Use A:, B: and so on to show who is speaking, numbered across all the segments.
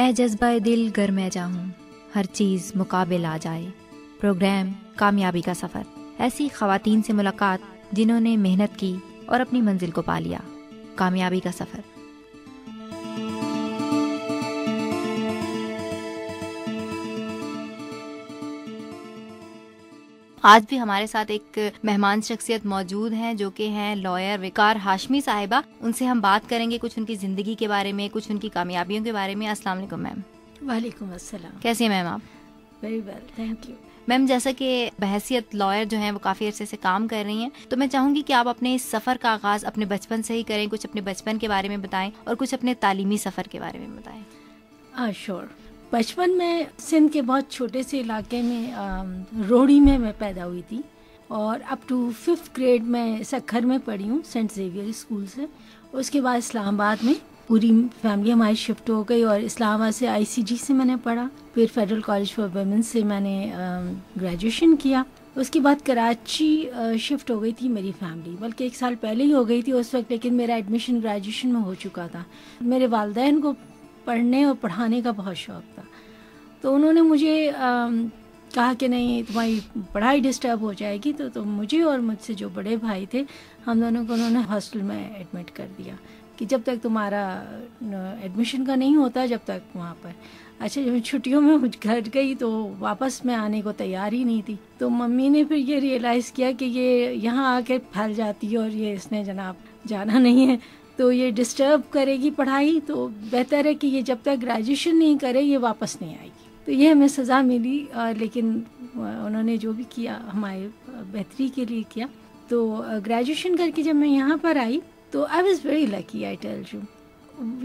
A: اے جذبہ دل گر میں جاؤں، ہر چیز مقابل آ جائے، پروگرام کامیابی کا سفر، ایسی خواتین سے ملاقات جنہوں نے محنت کی اور اپنی منزل کو پا لیا، کامیابی کا سفر۔ آج بھی ہمارے ساتھ ایک مہمان شخصیت موجود ہیں جو کہ ہیں لائر وقار ہاشمی صاحبہ۔ ان سے ہم بات کریں گے کچھ ان کی زندگی کے بارے میں، کچھ ان کی کامیابیوں کے بارے میں۔ السلام علیکم میم۔
B: وعلیکم السلام۔
A: کیسی ہیں میم آپ؟
B: Very well, thank you.
A: Ma'am جیسا کہ بحیثیت لائر جو ہیں وہ کافی عرصے سے کام کر رہی ہیں، تو میں چاہوں گی کہ آپ اپنے اس سفر کا آغاز اپنے بچپن سے ہی کریں، کچھ اپنے بچپن کے بارے میں بتائیں اور کچھ اپنے تعلیمی سفر کے بارے میں بتائیں۔
B: شور۔ بچپن میں سندھ کے بہت چھوٹے سے علاقے میں روڑی میں پیدا ہوئی تھی، اور اپ ٹو 5th گریڈ میں سکھر میں پڑھی ہوں، سینٹ زیویئر اسکول سے۔ اس کے بعد اسلام آباد میں پوری فیملی ہماری شفٹ ہو گئی، اور اسلام آباد سے ICG سے میں نے پڑھا، پھر فیڈرل کالج فار ویمن سے میں نے گریجویشن کیا۔ اس کے بعد کراچی شفٹ ہو گئی تھی میری فیملی، بلکہ 1 سال پہلے ہی ہو گئی تھی اس وقت، لیکن میرا ایڈمیشن گریجویشن میں ہو چکا تھا۔ میرے والدین کو پڑھنے اور پڑھانے کا بہت شوق تھا، تو انہوں نے مجھے کہا کہ نہیں، تمہاری پڑھائی ڈسٹرب ہو جائے گی، تو مجھے اور مجھ سے جو بڑے بھائی تھے، ہم دونوں کو انہوں نے ہاسٹل میں ایڈمٹ کر دیا کہ جب تک تمہارا ایڈمیشن کا نہیں ہوتا جب تک وہاں پر۔ اچھا، جب چھٹیوں میں گھر گئی تو واپس میں آنے کو تیار ہی نہیں تھی، تو ممی نے پھر یہ ریئلائز کیا کہ یہ یہاں آ کے پھیل جاتی ہے اور یہ اس نے جناب جانا نہیں ہے، تو یہ ڈسٹرب کرے گی پڑھائی، تو بہتر ہے کہ یہ جب تک گریجویشن نہیں کرے یہ واپس نہیں آئے گی۔ تو یہ ہمیں سزا ملی، لیکن انہوں نے جو بھی کیا ہمارے بہتری کے لیے کیا۔ تو گریجویشن کر کے جب میں یہاں پر آئی تو I was very lucky, I tell you.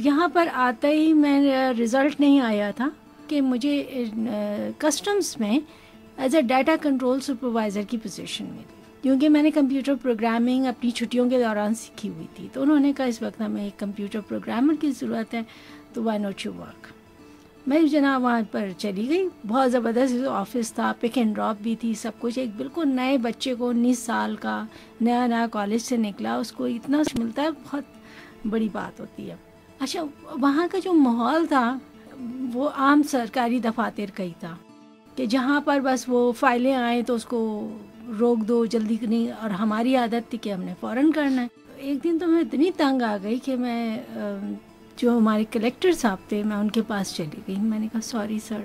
B: یہاں پر آتے ہی میرا رزلٹ نہیں آیا تھا کہ مجھے کسٹمز میں as a data control supervisor کی پوزیشن ملی، کیونکہ میں نے کمپیوٹر پروگرامنگ اپنی چھٹیوں کے دوران سیکھی ہوئی تھی۔ تو انہوں نے کہا اس وقت ہمیں ایک کمپیوٹر پروگرامر کی ضرورت ہے، تو وائی ناٹ یو ورک۔ میں جناب وہاں پر چلی گئی، بہت زبردست آفس تھا، پک اینڈ ڈراپ بھی تھی، سب کچھ۔ ایک بالکل نئے بچے کو 19 سال کا نیا کالج سے نکلا، اس کو اتنا ملتا ہے، بہت بڑی بات ہوتی ہے۔ اچھا، وہاں کا جو ماحول تھا وہ عام سرکاری دفاتر کا ہی تھا، کہ جہاں پر بس وہ فائلیں آئیں تو اس کو روک دو، جلدی نہیں، اور ہماری عادت تھی کہ ہم نے فوراً کرنا ہے۔ ایک دن تو میں اتنی تنگ آ گئی کہ میں جو ہمارے کلیکٹر صاحب تھے، میں ان کے پاس چلی گئی۔ میں نے کہا سوری سر،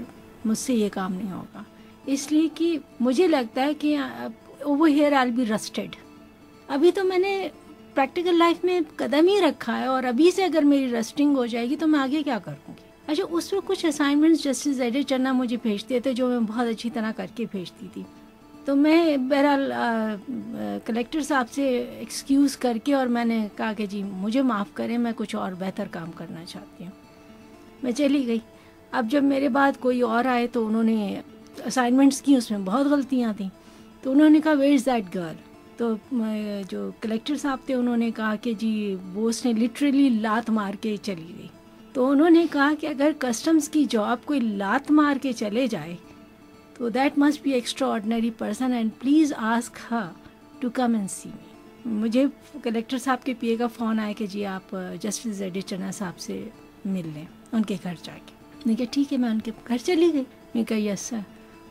B: مجھ سے یہ کام نہیں ہوگا، اس لیے کہ مجھے لگتا ہے کہ over here I will be arrested. ابھی تو میں نے پریکٹیکل لائف میں قدم ہی رکھا ہے، اور ابھی سے اگر میری رسٹنگ ہو جائے گی تو میں آگے کیا کروں گی۔ اچھا، اس وقت کچھ اسائنمنٹس جسٹس ایڈٹ چرنا مجھے بھیجتے تھے، جو میں بہت اچھی طرح کر کے بھیجتی تھی۔ تو میں بہرحال کلیکٹر صاحب سے ایکسکیوز کر کے، اور میں نے کہا کہ جی مجھے معاف کریں، میں کچھ اور بہتر کام کرنا چاہتی ہوں۔ میں چلی گئی۔ اب جب میرے بعد کوئی اور آئے تو انہوں نے اسائنمنٹس کی، اس میں بہت غلطیاں تھیں، تو انہوں نے کہا ویئر از دیٹ گرل؟ تو جو کلیکٹر صاحب تھے انہوں نے کہا کہ جی وہ اس نے لٹرلی لات مار کے چلی گئی۔ تو انہوں نے کہا کہ اگر کسٹمز کی جاب کوئی لات مار کے چلے جائے تو that must be extraordinary person, and please ask her to come and see me. مجھے کلیکٹر صاحب کے پی اے کا فون آیا کہ جی آپ جسٹس ایڈٹ چرنا صاحب سے مل لیں ان کے گھر جا کے۔ میں نے کہا ٹھیک ہے، میں ان کے گھر چلی گئی۔ میں نے کہا یس سر۔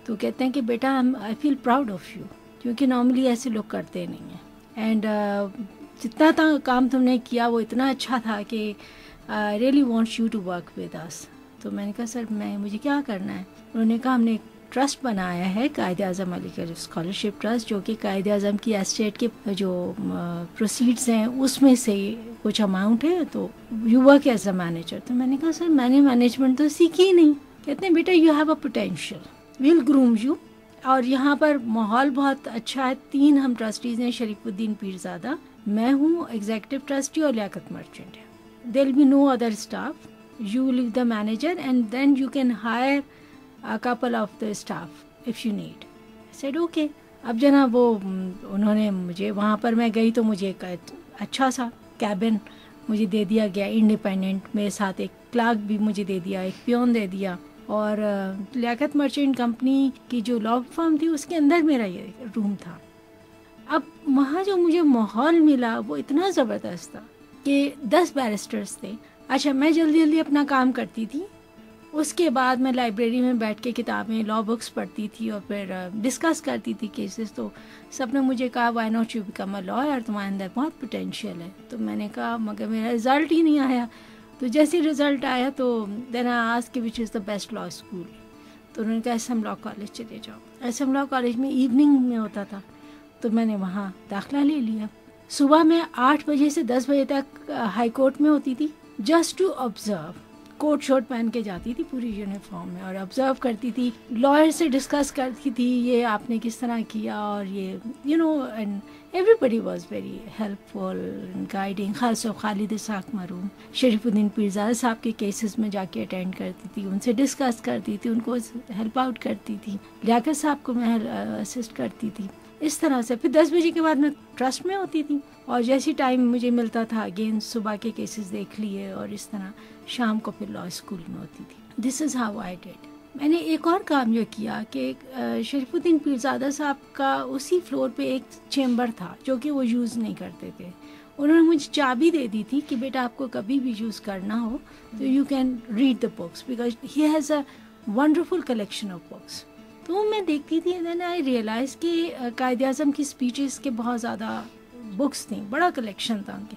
B: تو کہتے ہیں کہ بیٹا آئی فیل پراؤڈ آف یو، کیونکہ نارملی ایسے لوگ کرتے نہیں ہیں، اینڈ جتنا کام تم نے کیا وہ اتنا اچھا تھا کہ really want you to work with us. تو میں نے کہا سر مجھے کیا کرنا ہے؟ انہوں نے کہا ہم نے ٹرسٹ بنایا ہے قائد اعظم علی گڑھ اسکالرشپ ٹرسٹ، جو کہ قائد اعظم کی اسٹیٹ کے جو پروسیڈز ہیں اس میں سے کچھ اماؤنٹ ہے، تو you work as a manager. تو میں نے کہا سر میں نے مینجمنٹ تو سیکھی ہی نہیں۔ کہتے ہیں بیٹا you have a potential, we'll groom you. اور یہاں پر ماحول بہت اچھا ہے۔ 3 ہم ٹرسٹیز ہیں، شریف الدین پیرزادہ، میں ہوں ایگزیکٹو ٹرسٹی، اور لیاقت مرچنٹ ہے۔ There will be no other staff, you leave the manager and then you can hire a couple of the staff if you need. I said okay. اب جناب وہ انہوں نے مجھے وہاں پر میں گئی تو مجھے ایک اچھا سا کیبن مجھے دے دیا گیا، انڈیپینڈنٹ، میرے ساتھ ایک کلرک بھی مجھے دے دیا، ایک پیون دے دیا، اور لیاقت مرچنٹ کمپنی کی جو لا فرم تھی اس کے اندر میرا یہ روم تھا۔ اب وہاں جو مجھے ماحول ملا وہ اتنا زبردست تھا کہ 10 بیرسٹرز تھے۔ اچھا، میں جلدی اپنا کام کرتی تھی، اس کے بعد میں لائبریری میں بیٹھ کے کتابیں لا بکس پڑھتی تھی اور پھر ڈسکس کرتی تھی کیسز. تو سب نے مجھے کہا why not you become a lawyer, تمہارے اندر بہت پوٹینشیل ہے. تو میں نے کہا مگر میرا رزلٹ ہی نہیں آیا. تو جیسے رزلٹ آیا تو دین آئی آسکڈ کہ وچ از دا بیسٹ لا اسکول. تو انہوں نے کہا ایس ایم لا کالج چلے جاؤ. ایس ایم لا کالج میں ایوننگ میں ہوتا تھا, تو میں نے وہاں داخلہ لے لیا. صبح میں 8 بجے سے 10 بجے تک ہائی کورٹ میں ہوتی تھی, just to observe. Coat suit پہن کے جاتی تھی پوری یونیفارم میں اور آبزرو کرتی تھی, لائر سے ڈسکس کرتی تھی یہ آپ نے کس طرح کیا, اور یہ and everybody was very helpful guiding. خاص طور خالد اسحاق مرحوم, شریف الدین پیرزادہ صاحب کے کیسز میں جا کے اٹینڈ کرتی تھی, ان سے ڈسکس کرتی تھی, ان کو ہیلپ آؤٹ کرتی تھی. لیاقت صاحب کو میں اسسٹ کرتی تھی. اس طرح سے پھر 10 بجے کے بعد میں ٹرسٹ میں ہوتی تھی, اور جیسی ٹائم مجھے ملتا تھا اگین صبح کے کیسز دیکھ لیے, اور اس طرح شام کو پھر لا اسکول میں ہوتی تھی. دس از ہاؤ آئی ڈیڈ. میں نے ایک اور کام یہ کیا کہ شریف الدین پیرزادہ صاحب کا اسی فلور پہ ایک چیمبر تھا جو کہ وہ یوز نہیں کرتے تھے. انہوں نے مجھے چابی دے دی تھی کہ بیٹا آپ کو کبھی بھی یوز کرنا ہو تو you can read the books, because he has a wonderful collection of books. تو میں دیکھتی تھی, دین آئی ریئلائز کہ قائد اعظم کی اسپیچز کے بہت زیادہ بکس تھیں, بڑا کلیکشن تھا ان کے.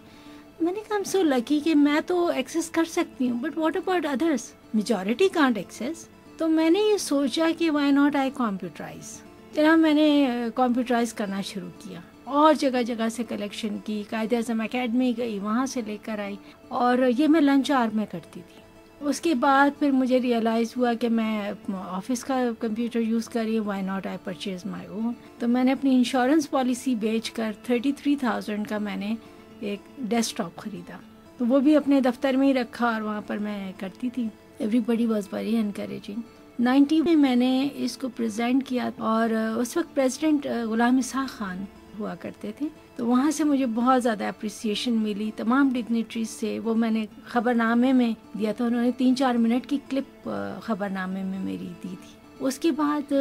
B: میں نے کہا I'm so lucky کہ میں تو ایکسیس کر سکتی ہوں, but what about others, majority can't access. تو میں نے یہ سوچا کہ وائی ناٹ آئی کمپیوٹرائز. جناب میں نے کمپیوٹرائز کرنا شروع کیا اور جگہ جگہ سے کلیکشن کی. قائد اعظم اکیڈمی گئی, وہاں سے لے کر آئی, اور یہ میں لنچ آور میں کرتی تھی. اس کے بعد پھر مجھے ریئلائز ہوا کہ میں آفس کا کمپیوٹر یوز کر رہی ہوں, وائی ناٹ آئی پرچیز مائی اون. تو میں نے اپنی انشورنس پالیسی بیچ کر 33,000 کا میں نے ایک ڈیسک ٹاپ خریدا. تو وہ بھی اپنے دفتر میں ہی رکھا اور وہاں پر میں کرتی تھی. Everybody was very encouraging. 90 میں نے اس کو پریزنٹ کیا, اور اس وقت پریزیڈنٹ غلام اسحاق خان ہوا کرتے تھے. تو وہاں سے مجھے بہت زیادہ اپریسیشن ملی تمام ڈگنیٹریز سے. وہ میں نے خبرنامے میں دیا تھا, انہوں نے 3-4 منٹ کی کلپ خبرنامے میں میری دی تھی. اس کے بعد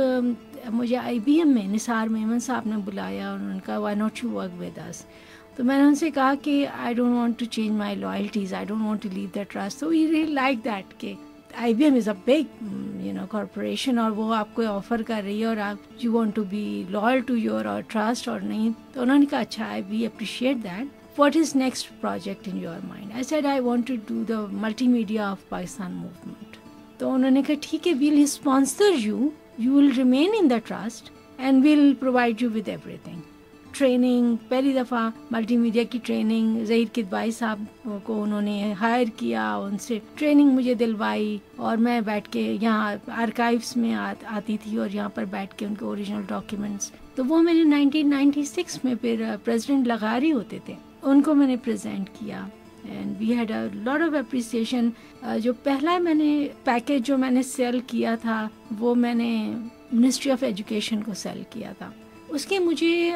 B: مجھے IBM میں نثار میمن صاحب نے بلایا, اور انہوں نے کہا why not you work with us. تو میں نے ان سے کہا کہ I don't want to change my loyalties, I don't want to leave the trust. تو وی ریئلی لائک دیٹ کہ IBM is a big corporation, اور وہ آپ کو آفر کر رہی ہے, اور آپ you want to be loyal to your اور ٹرسٹ اور نہیں. تو انہوں نے کہا اچھا, I we appreciate that. What is next project in your mind? I said I want to do the multimedia of Pakistan movement. تو انہوں نے کہا ٹھیک ہے, we'll sponsor you, you will remain in the trust and we'll provide you with everything. Training, پہلی دفعہ multi media کی training Zaheer Kidwai صاحب کو انہوں نے ہائر کیا, ان سے ٹریننگ مجھے دلوائی, اور میں بیٹھ کے یہاں آرکائیوز میں آتی تھی اور یہاں پر بیٹھ کے ان کے اوریجنل ڈاکیومنٹس. تو وہ میں نے 1996 میں پھر پریزیڈنٹ لغاری ہوتے تھے, ان کو میں نے پریزنٹ کیا, and we had a lot of appreciation. جو پہلا میں نے پیکیج جو میں نے سیل کیا تھا وہ میں نے منسٹری آف ایجوکیشن کو سیل کیا تھا. اس کے مجھے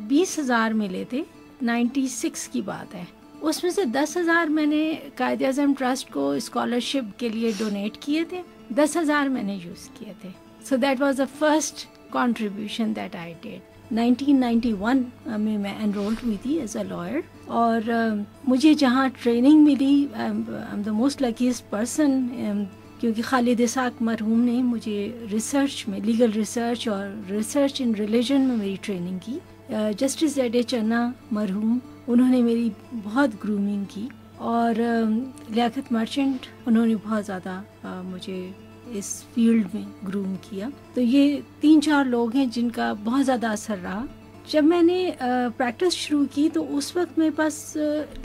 B: 20,000 ملے تھے, 96 کی بات ہے. اس میں سے 10,000 میں نے قائد اعظم ٹرسٹ کو اسکالرشپ کے لیے ڈونیٹ کیے تھے, 10,000 میں نے یوز کیے تھے. So that was the first contribution that I did. 1991 میں انرولڈ ہوئی تھی ایز اے لائر, اور مجھے جہاں ٹریننگ ملی, I am the most لکیسٹ person, کیونکہ خالد اسحاق مرحوم نے مجھے ریسرچ میں, لیگل ریسرچ اور ریسرچ ان ریلیجن میں میری ٹریننگ کی. جسٹس زیڈ چنا مرحوم, انہوں نے میری بہت گرومنگ کی, اور لیاقت مرچنٹ, انہوں نے بہت زیادہ مجھے اس فیلڈ میں گروم کیا. تو یہ 3-4 لوگ ہیں جن کا بہت زیادہ اثر رہا. جب میں نے پریکٹس شروع کی تو اس وقت میرے پاس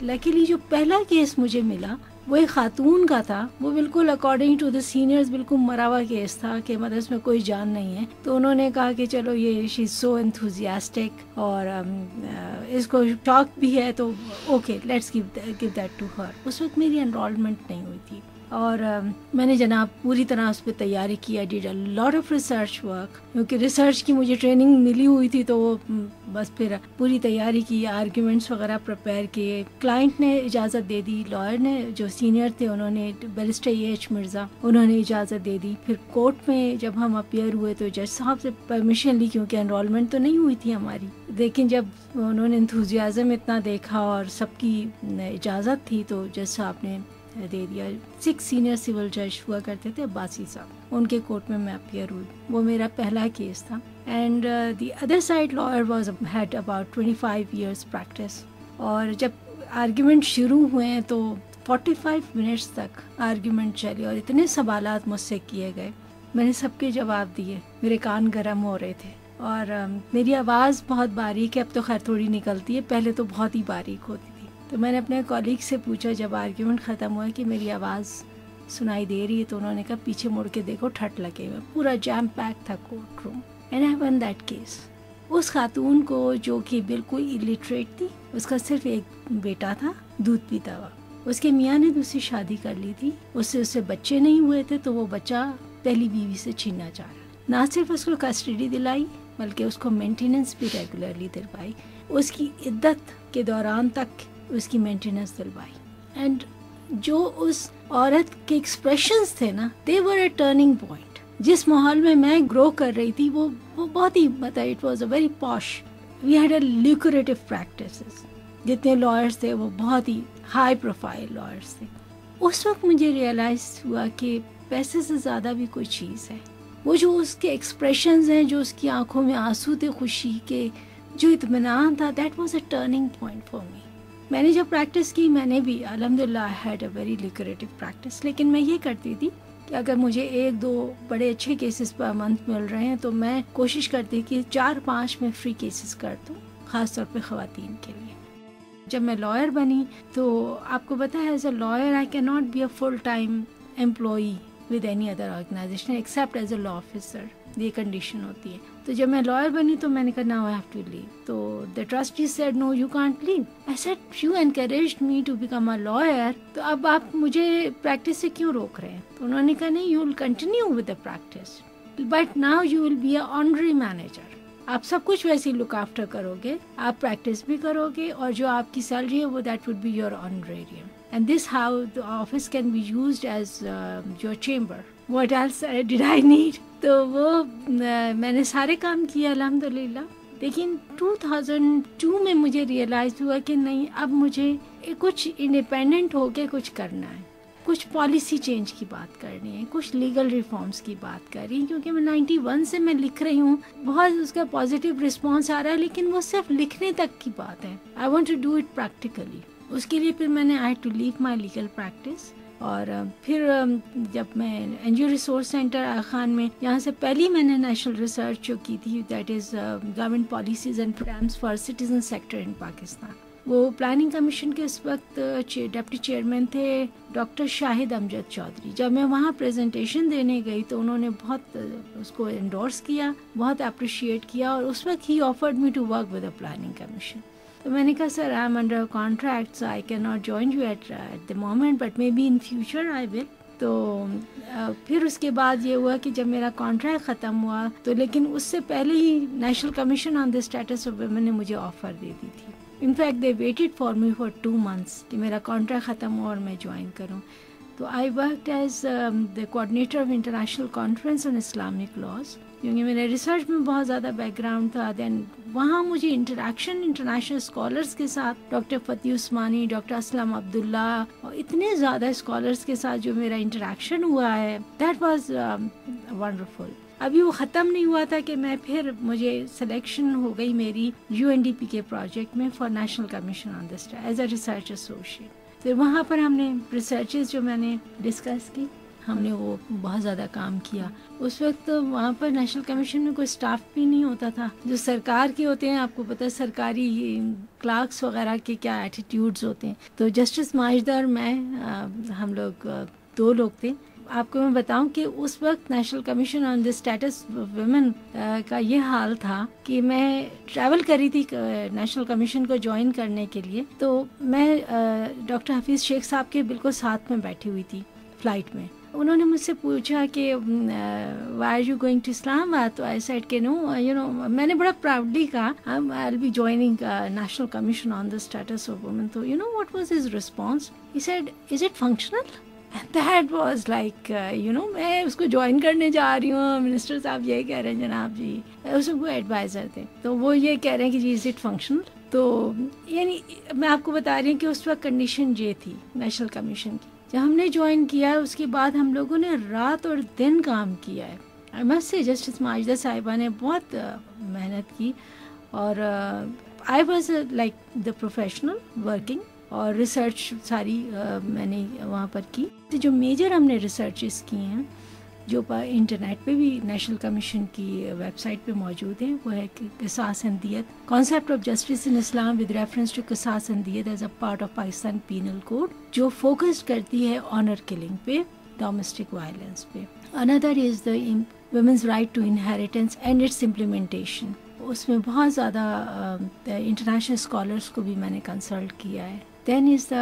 B: لکیلی جو پہلا کیس مجھے ملا وہ ایک خاتون کا تھا. وہ بالکل اکارڈنگ ٹو دا سینئرز بالکل مرا ہوا کیس تھا کہ مطلب اس میں کوئی جان نہیں ہے. تو انہوں نے کہا کہ چلو یہ شی از سو انتھوزیاسٹک, اور اس کو شوق بھی ہے, تو okay let's give that to her. اس وقت میری انرولمنٹ نہیں ہوئی تھی, اور میں نے جناب پوری طرح اس پہ تیاری کی. I did a lot of research work, کیونکہ ریسرچ کی مجھے ٹریننگ ملی ہوئی تھی, تو وہ بس پھر پوری تیاری کی, آرگیومنٹس وغیرہ پریپیئر کیے. کلائنٹ نے اجازت دے دی, لائر نے جو سینئر تھے انہوں نے, بیرسٹر EH مرزا, انہوں نے اجازت دے دی. پھر کورٹ میں جب ہم اپیئر ہوئے تو جج صاحب سے پرمیشن لی, کیونکہ انرولمنٹ تو نہیں ہوئی تھی ہماری. لیکن جب انہوں نے انتھوزیازم اتنا دیکھا اور سب کی اجازت تھی, تو جج صاحب نے دے دیا. 6 سینئر سول جج ہوا کرتے تھے عباسی صاحب, ان کے کورٹ میں اپیئر ہوئی. وہ میرا پہلا کیس تھا. And the other side lawyer was had about 25 years practice. اور جب آرگیومنٹ شروع ہوئے ہیں تو 45 منٹس تک آرگیومنٹ چلی اور اتنے سوالات مجھ سے کیے گئے. میں نے سب کے جواب دیے. میرے کان گرم ہو رہے تھے اور میری آواز بہت باریک ہے, اب تو خیر تھوڑی نکلتی ہے, پہلے تو بہت ہی باریک ہوتی تھی. تو میں نے اپنے کولیگ سے پوچھا جب آرگیومنٹ ختم ہوا کہ میری آواز سنائی دے رہی ہے, تو انہوں نے کہا پیچھے مڑ کے دیکھو ٹھٹ لگے ہوئے. پورا جیم پیک تھا courtroom. And I won that case. اس خاتون کو جو کہ بالکل الٹریٹ تھی, اس کا صرف ایک بیٹا تھا, دودھ پیتا ہوا. اس کے میاں نے دوسری شادی کر لی تھی, اس سے بچے نہیں ہوئے تھے, تو وہ بچہ پہلی بیوی سے چھیننا چاہ رہا. نہ صرف اس کو کسٹڈی دلائی بلکہ اس کو مینٹیننس بھی ریگولرلی دلوائی. اس کی عدت کے دوران تک اس کی مینٹیننس دلوائی. اینڈ جو اس عورت کے ایکسپریشنز تھے نا, دے ور اے ٹرننگ پوائنٹ. جس ماحول میں میں گرو کر رہی تھی وہ بہت ہی it was a very posh. We had a lucrative practices. جتنے لائرس تھے وہ بہت ہی ہائی پروفائل لائرس تھے. اس وقت مجھے ریئلائز ہوا کہ پیسے سے زیادہ بھی کوئی چیز ہے. وہ جو اس کے ایکسپریشنز ہیں, جو اس کی آنکھوں میں آنسو تھے خوشی کے, جو اطمینان تھا, that was a turning point for me. میں نے جب پریکٹس کی, میں نے بھی الحمدللہ ہیڈ اے ویری لیکریٹو پریکٹس. لیکن میں یہ کرتی تھی کہ اگر مجھے 1-2 بڑے اچھے کیسز پر منتھ مل رہے ہیں تو میں کوشش کرتی کہ 4-5 میں فری کیسز کر دوں, خاص طور پہ خواتین کے لیے. جب میں لائر بنی تو آپ کو پتہ ہے, as a lawyer I can not be a full time employee with any other organization except as a law officer. یہ کنڈیشن ہوتی ہے. تو جب میں لائر بنی تو میں نے کہا now I have to leave. تو the trustee said no you can't leave. I said you encouraged me to become a lawyer, تو اب آپ مجھے پریکٹس سے کیوں روک رہے ہیں؟ تو انہوں نے کہا نہیں, you will continue with the practice but now you will be a honorary manager. آپ سب کچھ ویسے ہی لک آفٹر کرو گے, آپ پریکٹس بھی کرو گے, اور جو آپ کی سیلری ہے وہ that would be your honorarium. And this how the office can be used as your chamber. What else did I need? تو وہ میں نے سارے کام کیا الحمدللہ. لیکن 2002 میں مجھے ریئلائز ہوا کہ نہیں, اب مجھے کچھ انڈیپینڈنٹ ہو کے کچھ کرنا ہے, کچھ پالیسی چینج کی بات کرنی ہے, کچھ لیگل ریفارمز کی بات کر رہی ہوں. کیونکہ میں 91 سے میں لکھ رہی ہوں, بہت اس کا پازیٹیو رسپانس آ رہا ہے, لیکن وہ صرف لکھنے تک کی بات ہے. I want to do it practically. اس کے لیے پھر میں نے I had to leave my legal practice. اور پھر جب میں N G O resource centre Agha Khan میں, یہاں سے پہلی میں نے نیشنل ریسرچ جو کی تھی, that is government policies and programmes for citizen sector in Pakistan. وہ پلاننگ کمیشن کے اس وقت ڈپٹی چیئرمین تھے ڈاکٹر شاہد امجد چودھری. جب میں وہاں پریزنٹیشن دینے گئی تو انہوں نے بہت اس کو انڈورس کیا, بہت اپریشیٹ کیا, اور اس وقت ہی offered me to work with a planning commission. تو میں نے کہا sir I am under contract so I can not join you at the moment but maybe in future I will. تو پھر اس کے بعد یہ ہوا کہ جب میرا کانٹریکٹ ختم ہوا تو, لیکن اس سے پہلے ہی national commission on the status of women نے مجھے آفر دے دی تھی. In fact they waited for me for 2 months کہ میرا کانٹریکٹ ختم ہو اور میں جوائن کروں. تو I worked as the coordinator of international conference on Islamic laws, کیونکہ میرے ریسرچ میں بہت زیادہ بیک گراؤنڈ تھا. دین وہاں مجھے انٹریکشن انٹرنیشنل اسکالرس کے ساتھ, ڈاکٹر فتح عثمانی, ڈاکٹر اسلم عبداللہ, اور اتنے زیادہ اسکالرس کے ساتھ جو میرا انٹریکشن ہوا ہے, دیٹ واز ونڈرفل. ابھی وہ ختم نہیں ہوا تھا کہ میں پھر مجھے سلیکشن ہو گئی میری UNDP کے پروجیکٹ میں for national commission on this as a research associate. پھر وہاں پر ہم نے ریسرچز جو میں نے ڈسکس کی, ہم نے وہ بہت زیادہ کام کیا. اس وقت وہاں پر نیشنل کمیشن میں کوئی سٹاف بھی نہیں ہوتا تھا جو سرکار کے ہوتے ہیں. آپ کو پتہ ہے سرکاری کلارکس وغیرہ کے کیا ایٹیٹیوڈز ہوتے ہیں. تو جسٹس ماجدہ اور میں, ہم لوگ 2 لوگ تھے. آپ کو میں بتاؤں کہ اس وقت national commission on the status women کا یہ حال تھا کہ میں ٹریول کری تھی نیشنل کمیشن کو جوائن کرنے کے لیے. تو میں ڈاکٹر حفیظ شیخ صاحب کے بالکل ساتھ میں بیٹھی ہوئی تھی فلائٹ میں. انہوں نے مجھ سے پوچھا کہ why are you going to Islamabad? تو آئی سیڈ کہ نو میں نے بڑا پراؤڈلی کہا I will be joining national commission on the status of woman. تو what was his response? He said is it functional? That was like, میں اس کو جوائن کرنے جا رہی ہوں, منسٹر صاحب یہی کہہ رہے ہیں جناب جی, اس میں وہ ایڈوائزر تھے, تو وہ یہ کہہ رہے ہیں کہ جی از اٹ فنکشنل. تو یعنی میں آپ کو بتا رہی ہوں کہ اس وقت کنڈیشن یہ تھی نیشنل کمیشن کی. جب ہم نے جوائن کیا ہے اس کے بعد ہم لوگوں نے رات اور دن کام کیا ہے. آئی مسٹ سے جسٹس ماجدہ صاحبہ نے بہت محنت کی اور I was like the professional working اور ریسرچ ساری میں نے وہاں پر کی. جو میجر ہم نے ریسرچز کی ہیں جو انٹرنیٹ پہ بھی نیشنل کمیشن کی ویب سائٹ پہ موجود ہیں وہ ہے کہ قصاص اینڈ دیت، concept of justice in Islam with reference to قصاص اینڈ دیت as a part of Pakistan penal code, جو فوکس کرتی ہے آنر کلنگ پہ، ڈومیسٹک وائلنس پہ. اندر is the women's right to inheritance and its implementation. اس میں بہت زیادہ انٹرنیشنل اسکالرس کو بھی میں نے کنسلٹ کیا ہے. دین از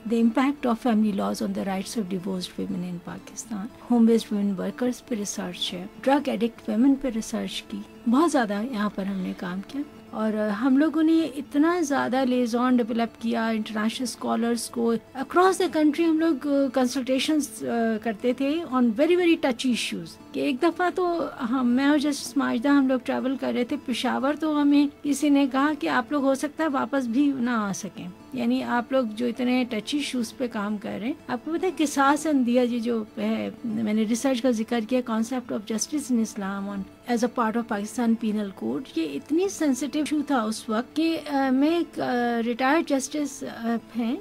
B: the impact of family laws on the rights of divorced women in Pakistan. Home based women workers پہ ریسرچ ہے، ڈرگ ایڈکٹ ویمن پہ ریسرچ کی، بہت زیادہ یہاں پر ہم نے کام کیا. اور ہم لوگوں نے اتنا زیادہ لیزون ڈیولپ کیا انٹرنیشنل اسکالرس کو اکراس دا کنٹری. ہم لوگ کنسلٹیشنز کرتے تھے on very very touch issues. کہ ایک دفعہ تو میں اور جسٹس ماجدہ ہم لوگ ٹریول کر رہے تھے پشاور، تو ہمیں کسی نے کہا کہ آپ لوگ ہو سکتا ہے واپس بھی نہ آ سکیں، یعنی آپ لوگ جو اتنے ٹچ ایشوز پہ کام کر رہے ہیں. آپ کو پتہ ہے قصاص اینڈ دیت یہ جو ہے، میں نے ریسرچ کا ذکر کیا، concept of justice in Islam on as a part of Pakistan penal code, یہ اتنی سینسٹیو ایشو تھا اس وقت کہ میں ایک ریٹائرڈ جسٹس ہیں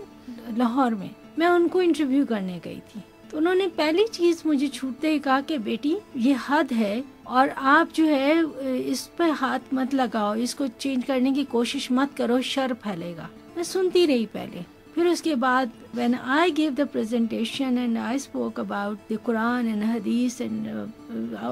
B: لاہور میں ان کو انٹرویو کرنے گئی تھی. تو انہوں نے پہلی چیز مجھے چھوٹتے ہی کہا کہ بیٹی یہ حد ہے اور آپ جو ہے اس پہ ہاتھ مت لگاؤ، اس کو چینج کرنے کی کوشش مت کرو، شر پھیلے گا. میں سنتی رہی پہلے. پھر اس کے بعد when I gave the presentation and I spoke about the Quran and Hadith and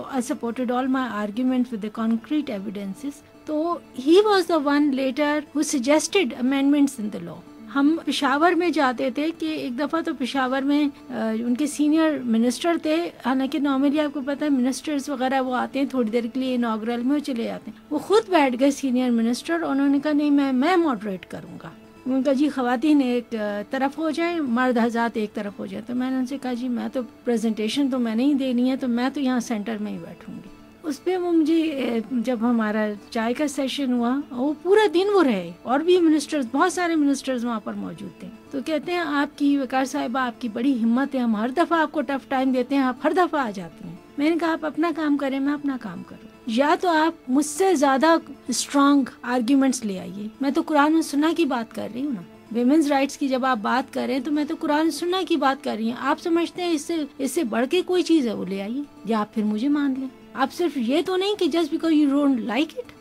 B: I supported all my arguments with the concrete evidences, so he was the one later who suggested amendments in the law. ہم پشاور میں جاتے تھے کہ ایک دفعہ تو پشاور میں ان کے سینئر منسٹر تھے، حالانکہ نارملی آپ کو پتہ ہے منسٹرز وغیرہ وہ آتے ہیں تھوڑی دیر کے لیے انوگرل میں چلے جاتے ہیں. وہ خود بیٹھ گئے سینئر منسٹر، انہوں نے کہا نہیں میں ماڈریٹ کروں گا. ان کا جی خواتین ایک طرف ہو جائیں، مرد حضرات ایک طرف ہو جائیں. تو میں نے ان سے کہا جی میں تو پریزنٹیشن تو میں نہیں دینی ہے، تو میں تو یہاں سینٹر میں ہی بیٹھوں گی. اس پہ وہ مجھے جب ہمارا چائے کا سیشن ہوا وہ پورا دن وہ رہے، اور بھی منسٹرز، بہت سارے منسٹرز وہاں پر موجود تھے. تو کہتے ہیں آپ کی وقار صاحبہ آپ کی بڑی ہمت ہے، ہم ہر دفعہ آپ کو ٹف ٹائم دیتے ہیں، آپ ہر دفعہ آ جاتی ہیں. میں نے کہا آپ اپنا کام کریں، میں اپنا کام کروں. یا تو آپ مجھ سے زیادہ اسٹرانگ آرگیومنٹس لے آئیے. میں تو قرآن و سنہ کی بات کر رہی ہوں نا، ویمنز رائٹس کی جب آپ بات کر رہے ہیں تو میں تو قرآن و سنہ کی بات کر رہی ہوں. آپ سمجھتے ہیں اس سے بڑھ کے کوئی چیز ہے وہ لے آئیے، یا آپ پھر مجھے مان لیں. آپ صرف یہ تو نہیں کہ just because you don't like it.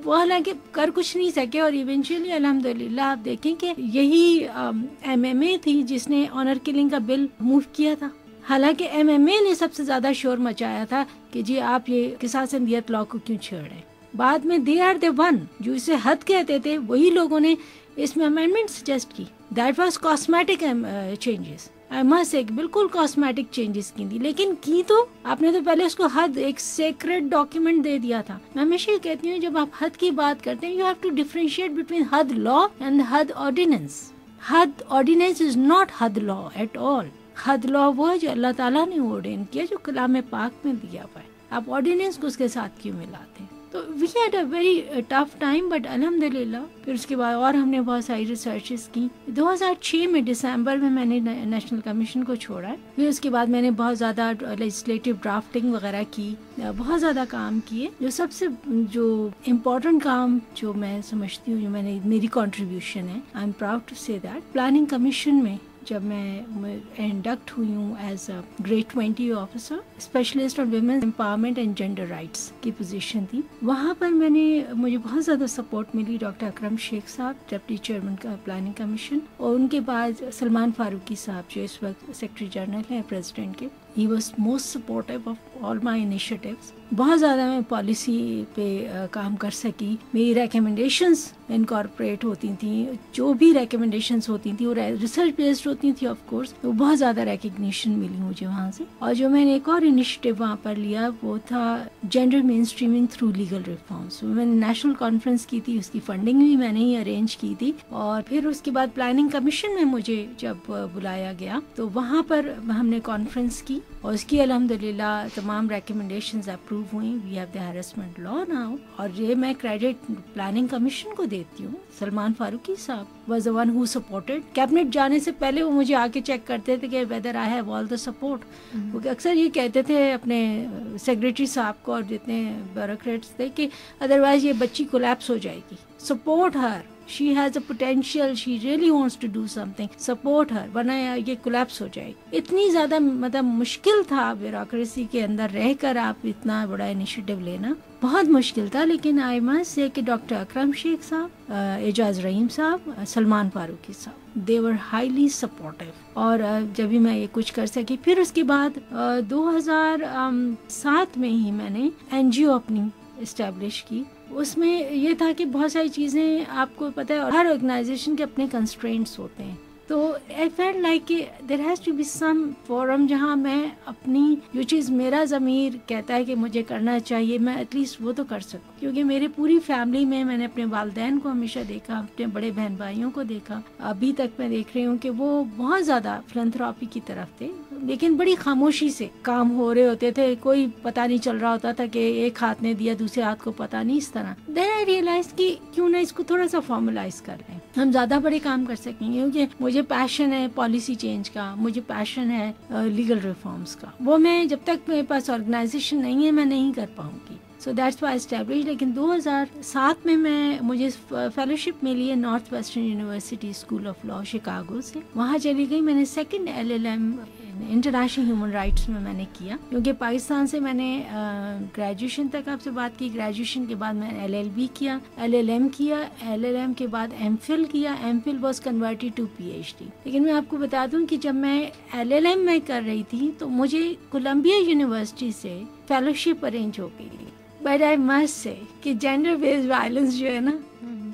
B: وہ حالانکہ کر کچھ نہیں سکے، اور ایونچولی الحمدللہ آپ دیکھیں کہ یہی MMA تھی جس نے آنر کلنگ کا بل موو کیا تھا. حالانکہ MMA نے سب سے زیادہ شور مچایا تھا کہ جی آپ یہ قصاص اینڈ دیت لا کو کیوں چھیڑ رہے ہیں. بعد میں دے آر دی ون جو اسے حد کہتے تھے، وہی لوگوں نے اس میں امینڈمنٹ سجیسٹ کی. That was cosmetic changes. I must سے بالکل کاسمیٹک چینجز کی تھی، لیکن کی تو آپ نے تو پہلے اس کو حد ایک سیکریٹ ڈاکیومنٹ دے دیا تھا. میں ہمیشہ یہ کہتی ہوں جب آپ حد کی بات کرتے ہیں you have to differentiate between حد لا اینڈ حد آرڈیننس. حد آرڈیننس از ناٹ حد لا ایٹ آل. حد لا وہ ہے جو اللہ تعالیٰ نے آرڈین کیا، جو کلام پاک میں دیا ہوا ہے. آپ آرڈیننس کو اس کے ساتھ کیوں ملاتے ہیں؟ تو we had a very tough time, but الحمدللہ پھر اس کے بعد اور ہم نے بہت ساری ریسرچز کی. 2006 میں دسمبر میں نے نیشنل کمیشن کو چھوڑا. پھر اس کے بعد میں نے بہت زیادہ لیجسلیٹو ڈرافٹنگ وغیرہ کی، بہت زیادہ کام کیے. جو سب سے جو امپورٹنٹ کام جو میں سمجھتی ہوں جو میری کنٹریبیوشن ہے، I am proud to say that planning commission میں جب میں انڈکٹ ہوئی ہوں as a grade 20 officer specialist on women empowerment and gender rights کی پوزیشن تھی. وہاں پر مجھے بہت زیادہ سپورٹ ملی ڈاکٹر اکرم شیخ صاحب ڈپٹی چیئرمین کا پلاننگ کمیشن، اور ان کے بعد سلمان فاروقی صاحب جو اس وقت سیکرٹری جنرل ہیں پریزیڈنٹ کے. He was most supportive of all my initiatives. بہت زیادہ میں پالیسی پہ کام کر سکی. میری ریکمنڈیشنز انکارپوریٹ ہوتی تھیں، جو بھی ریکمنڈیشنز ہوتی تھیں وہ ریسرچ بیسڈ ہوتی تھیں آف کورس. تو بہت زیادہ ریکگنیشن ملی مجھے وہاں سے. اور جو میں نے ایک اور انیشیٹو وہاں پر لیا وہ تھا جینڈر مین اسٹریمنگ تھرو لیگل ریفارمس. میں نے نیشنل کانفرنس کی تھی، اس کی فنڈنگ بھی میں نے ہی ارینج کی تھی. اور پھر اس کے بعد پلاننگ کمیشن میں مجھے جب بلایا گیا تو وہاں پر ہم نے کانفرنس کی اور اس کی الحمدللہ تمام ریکمنڈیشنز اپروو ہوئیں. We have the harassment law now. اور یہ میں کریڈٹ پلاننگ کمیشن کو دیتی ہوں. سلمان فاروقی صاحب was the one who supported. Cabinet جانے سے پہلے وہ مجھے آ کے چیک کرتے تھے کہ whether I have all the support. وہ اکثر یہ کہتے تھے اپنے سیکریٹری صاحب کو اور جتنے بیوروکریٹس تھے کہ ادروائز یہ بچی کولیپس ہو جائے گی. Support Hare, she has a potential, she really wants to do something, support her, ورنہ یہ کولیپس ہو جائے گی. اتنی زیادہ مطلب مشکل تھا بیوروکریسی کے اندر رہ کر آپ اتنا بڑا انیشیٹو لینا, بہت مشکل تھا. لیکن آئی مسٹ سے کہ ڈاکٹر اکرم شیخ صاحب, اعجاز رحیم صاحب, سلمان فاروقی صاحب, they were highly supportive. اور جب بھی میں یہ کچھ کر سکی, پھر اس کے بعد 2007 میں ہی میں نے NGO اپنی اسٹیبلش کی. اس میں یہ تھا کہ بہت ساری چیزیں آپ کو پتہ ہے, ہر آرگنائزیشن کے اپنے کنسٹرینٹس ہوتے ہیں. تو آئی فیل لائک کہ there has to be some forum جہاں میں اپنی جو چیز میرا ضمیر کہتا ہے کہ مجھے کرنا چاہیے, میں ایٹ لیسٹ وہ تو کر سکوں. کیونکہ میرے پوری فیملی میں نے اپنے والدین کو ہمیشہ دیکھا, اپنے بڑے بہن بھائیوں کو دیکھا, ابھی تک میں دیکھ رہی ہوں کہ وہ بہت زیادہ فلنتھراپی کی طرف تھے, لیکن بڑی خاموشی سے کام ہو رہے ہوتے تھے. کوئی پتہ نہیں چل رہا ہوتا تھا کہ ایک ہاتھ نے دیا دوسرے ہاتھ کو پتہ نہیں, اس طرح. دین آئی ریئلائز کہ کیوں نہ اس کو تھوڑا سا فارملائز کر لیں, ہم زیادہ بڑے کام کر سکیں گے. کیونکہ مجھے پیشن ہے پالیسی چینج کا, مجھے پیشن ہے لیگل ریفارمز کا. وہ میں جب تک میرے پاس آرگنائزیشن نہیں ہے میں نہیں کر پاؤں گی. So that's why establish. لیکن 2007 میں مجھے فیلوشپ ملی ہے north western university school of law Chicago سے. وہاں چلی گئی. میں نے second LLM international human rights میں نے کیا, کیونکہ پاکستان سے میں نے گریجویشن تک آپ سے بات کی. گریجویشن کے بعد میں LLB کیا, LLM کیا, LLM کے بعد MPhil کیا. MPhil was converted to PhD. لیکن میں آپ کو بتا دوں کہ جب میں LLM میں کر رہی تھی تو مجھے کولمبیا یونیورسٹی سے فیلوشپ ارینج ہو گئی. بٹ آئی مسٹ سے کہ جینڈر بیسڈ وائلنس جو ہے نا,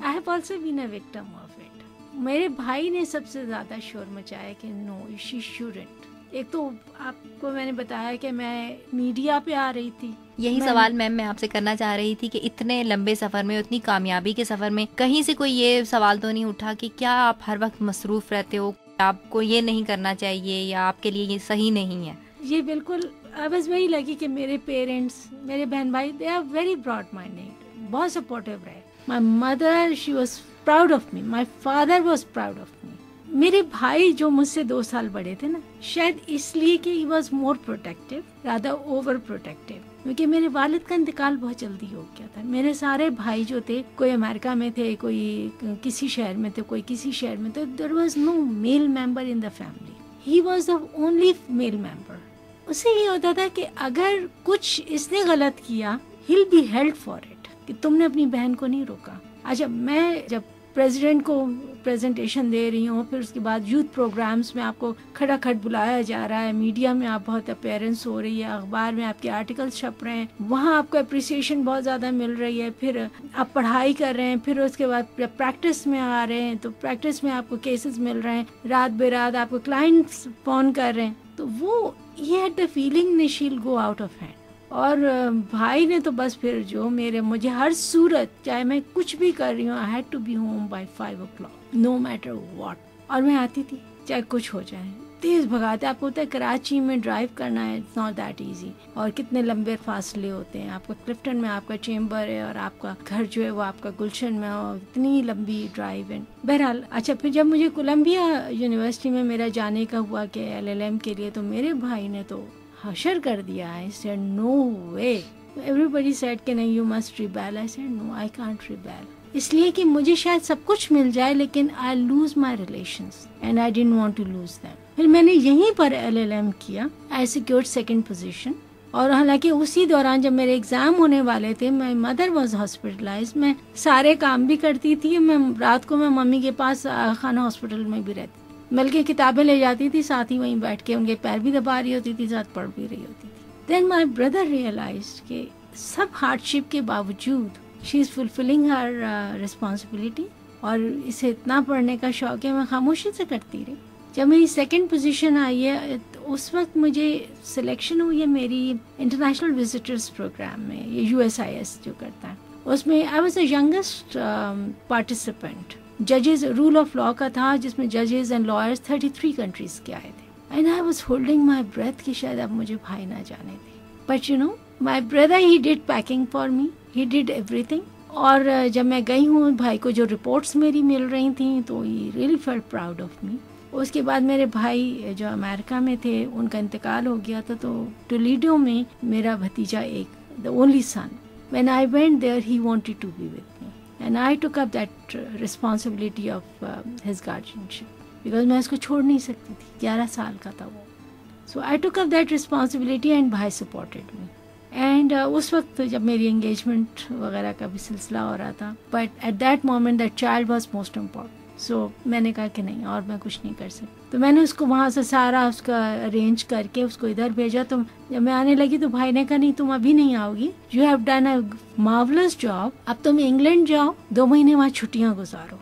B: I have also been a victim of it. میرے بھائی نے سب سے زیادہ شور مچایا کہ نو شی شوڈنٹ. ایک تو آپ کو میں نے بتایا کہ میں میڈیا پہ آ رہی تھی.
A: یہی سوال میم میں آپ سے کرنا چاہ رہی تھی کہ اتنے لمبے سفر میں, اتنی کامیابی کے سفر میں کہیں سے کوئی یہ سوال تو نہیں اٹھا کہ کیا آپ ہر وقت مصروف رہتے ہو, آپ کو یہ نہیں کرنا چاہیے یا آپ کے لیے یہ صحیح نہیں ہے؟
B: یہ بالکل بس وہی لگی کہ میرے پیرنٹس, میرے بہن بھائی, they are very broad minded, بہت سپورٹیو رہے. My mother she was proud of me, my father was proud of me. میرے بھائی جو مجھ سے 2 سال بڑے تھے نا, شاید اس لیے کہ he was more protective rather over protective, کیونکہ میرے والد کا انتقال بہت جلدی ہو گیا تھا. میرے سارے بھائی جو تھے, کوئی امریکہ میں تھے, کوئی کسی شہر میں تھے, کوئی کسی شہر میں تھے. There was no male member in the family. He was the only male member. اس سے یہ ہوتا تھا کہ اگر کچھ اس نے غلط کیا, he'll be held for it, کہ تم نے اپنی بہن کو نہیں روکا. اچھا, میں جب پریزیڈنٹ کو پریزنٹیشن دے رہی ہوں, پھر اس کے بعد یوتھ پروگرامز میں آپ کو کھڑا کھڑ بلایا جا رہا ہے, میڈیا میں آپ بہت اپیرنس ہو رہی ہے, اخبار میں آپ کے آرٹیکلز چھپ رہے ہیں, وہاں آپ کو اپریسیشن بہت زیادہ مل رہی ہے, پھر آپ پڑھائی کر رہے ہیں, پھر اس کے بعد پریکٹس میں آ رہے ہیں تو پریکٹس میں آپ کو کیسز مل رہے ہیں, رات بے رات آپ کو کلائنٹس فون کر رہے ہیں, تو وہ یہ had the feeling that she'll go out of hand. اور بھائی نے تو بس پھر جو مجھے ہر صورت, چاہے میں کچھ بھی کر رہی ہوں, I had to be home by 5 o'clock, no matter what. اور میں آتی تھی چاہے کچھ ہو جائے, تیز بھگاتے. آپ کو ہوتا ہے کراچی میں ڈرائیو کرنا ہے, اٹس ناٹ دیٹ ایزی, اور کتنے لمبے فاصلے ہوتے ہیں. آپ کا کلفٹن میں آپ کا چیمبر ہے اور آپ کا گھر جو ہے وہ آپ کا گلشن میں, اور اتنی لمبی ڈرائیو ہے. بہرحال اچھا, پھر جب مجھے کولمبیا یونیورسٹی میں میرا جانے کا ہوا کہ LLM کے لیے, تو میرے بھائی نے تو حشر کر دیا. I said no way. Everybody said کہ نہیں, you must rebel. I said no, I can't rebel. اس لیے کہ مجھے شاید سب کچھ مل جائے لیکن I lose my relations and I didn't want to lose them. پھر میں نے یہیں پر LLM کیا. I secured second position. اور حالانکہ اسی دوران جب میرے ایگزام ہونے والے تھے, my mother was hospitalized. میں سارے کام بھی کرتی تھی, میں رات کو میں ممی کے پاس خانہ ہاسپٹل میں بھی رہتی, بلکہ کتابیں لے جاتی تھی ساتھ ہی, وہیں بیٹھ کے ان کے پیر بھی دبا رہی ہوتی تھی, ساتھ پڑھ بھی رہی ہوتی تھی. دین مائی بردر ریئلائزڈ کہ سب ہارڈ شپ کے باوجود شی از فلفلنگ ہر ریسپانسبلٹی, اور اسے اتنا پڑھنے کا شوق ہے, میں خاموشی سے کرتی رہی. جب میری سیکنڈ پوزیشن آئی ہے, اس وقت مجھے سلیکشن ہوئی ہے میری انٹرنیشنل وزٹرز پروگرام میں, یہ USIS جو کرتا ہے, اس میں I was the youngest participant. ججز رول آف لا کا تھا, جس میں ججز اینڈ لائرز 33 کنٹریز کے آئے تھے. And I was holding my breath کہ شاید اب مجھے بھائی نہ جانے دے. But you know my brother he did packing for me, he did ایوری تھنگ. اور جب میں گئی ہوں بھائی کو جو رپورٹس میری مل رہی تھیں تو he really felt proud of me. اس کے بعد میرے بھائی جو امریکہ میں تھے ان کا انتقال ہو گیا تھا, تو ٹولیڈو میں میرا بھتیجا ایک, the only son, when I went there he wanted to be with me and I took up that responsibility of his guardianship because میں اس کو چھوڑ نہیں سکتی تھی, 11 سال کا تھا وہ. سو آئی took up that responsibility and بھائی سپورٹڈ می. اینڈ اس وقت جب میری انگیجمنٹ وغیرہ کا بھی سلسلہ ہو رہا تھا, but at that moment that child was most important. So میں نے کہا کہ نہیں اور میں کچھ نہیں کر سکتی. تو میں نے اس کو وہاں سے سارا اس کا ارینج کر کے اس کو ادھر بھیجا. تو جب میں آنے لگی تو بھائی نے کہا نہیں تم ابھی نہیں آؤ گی, you have done a marvels job, اب تم انگلینڈ جاؤ 2 مہینے وہاں چھٹیاں گزارو.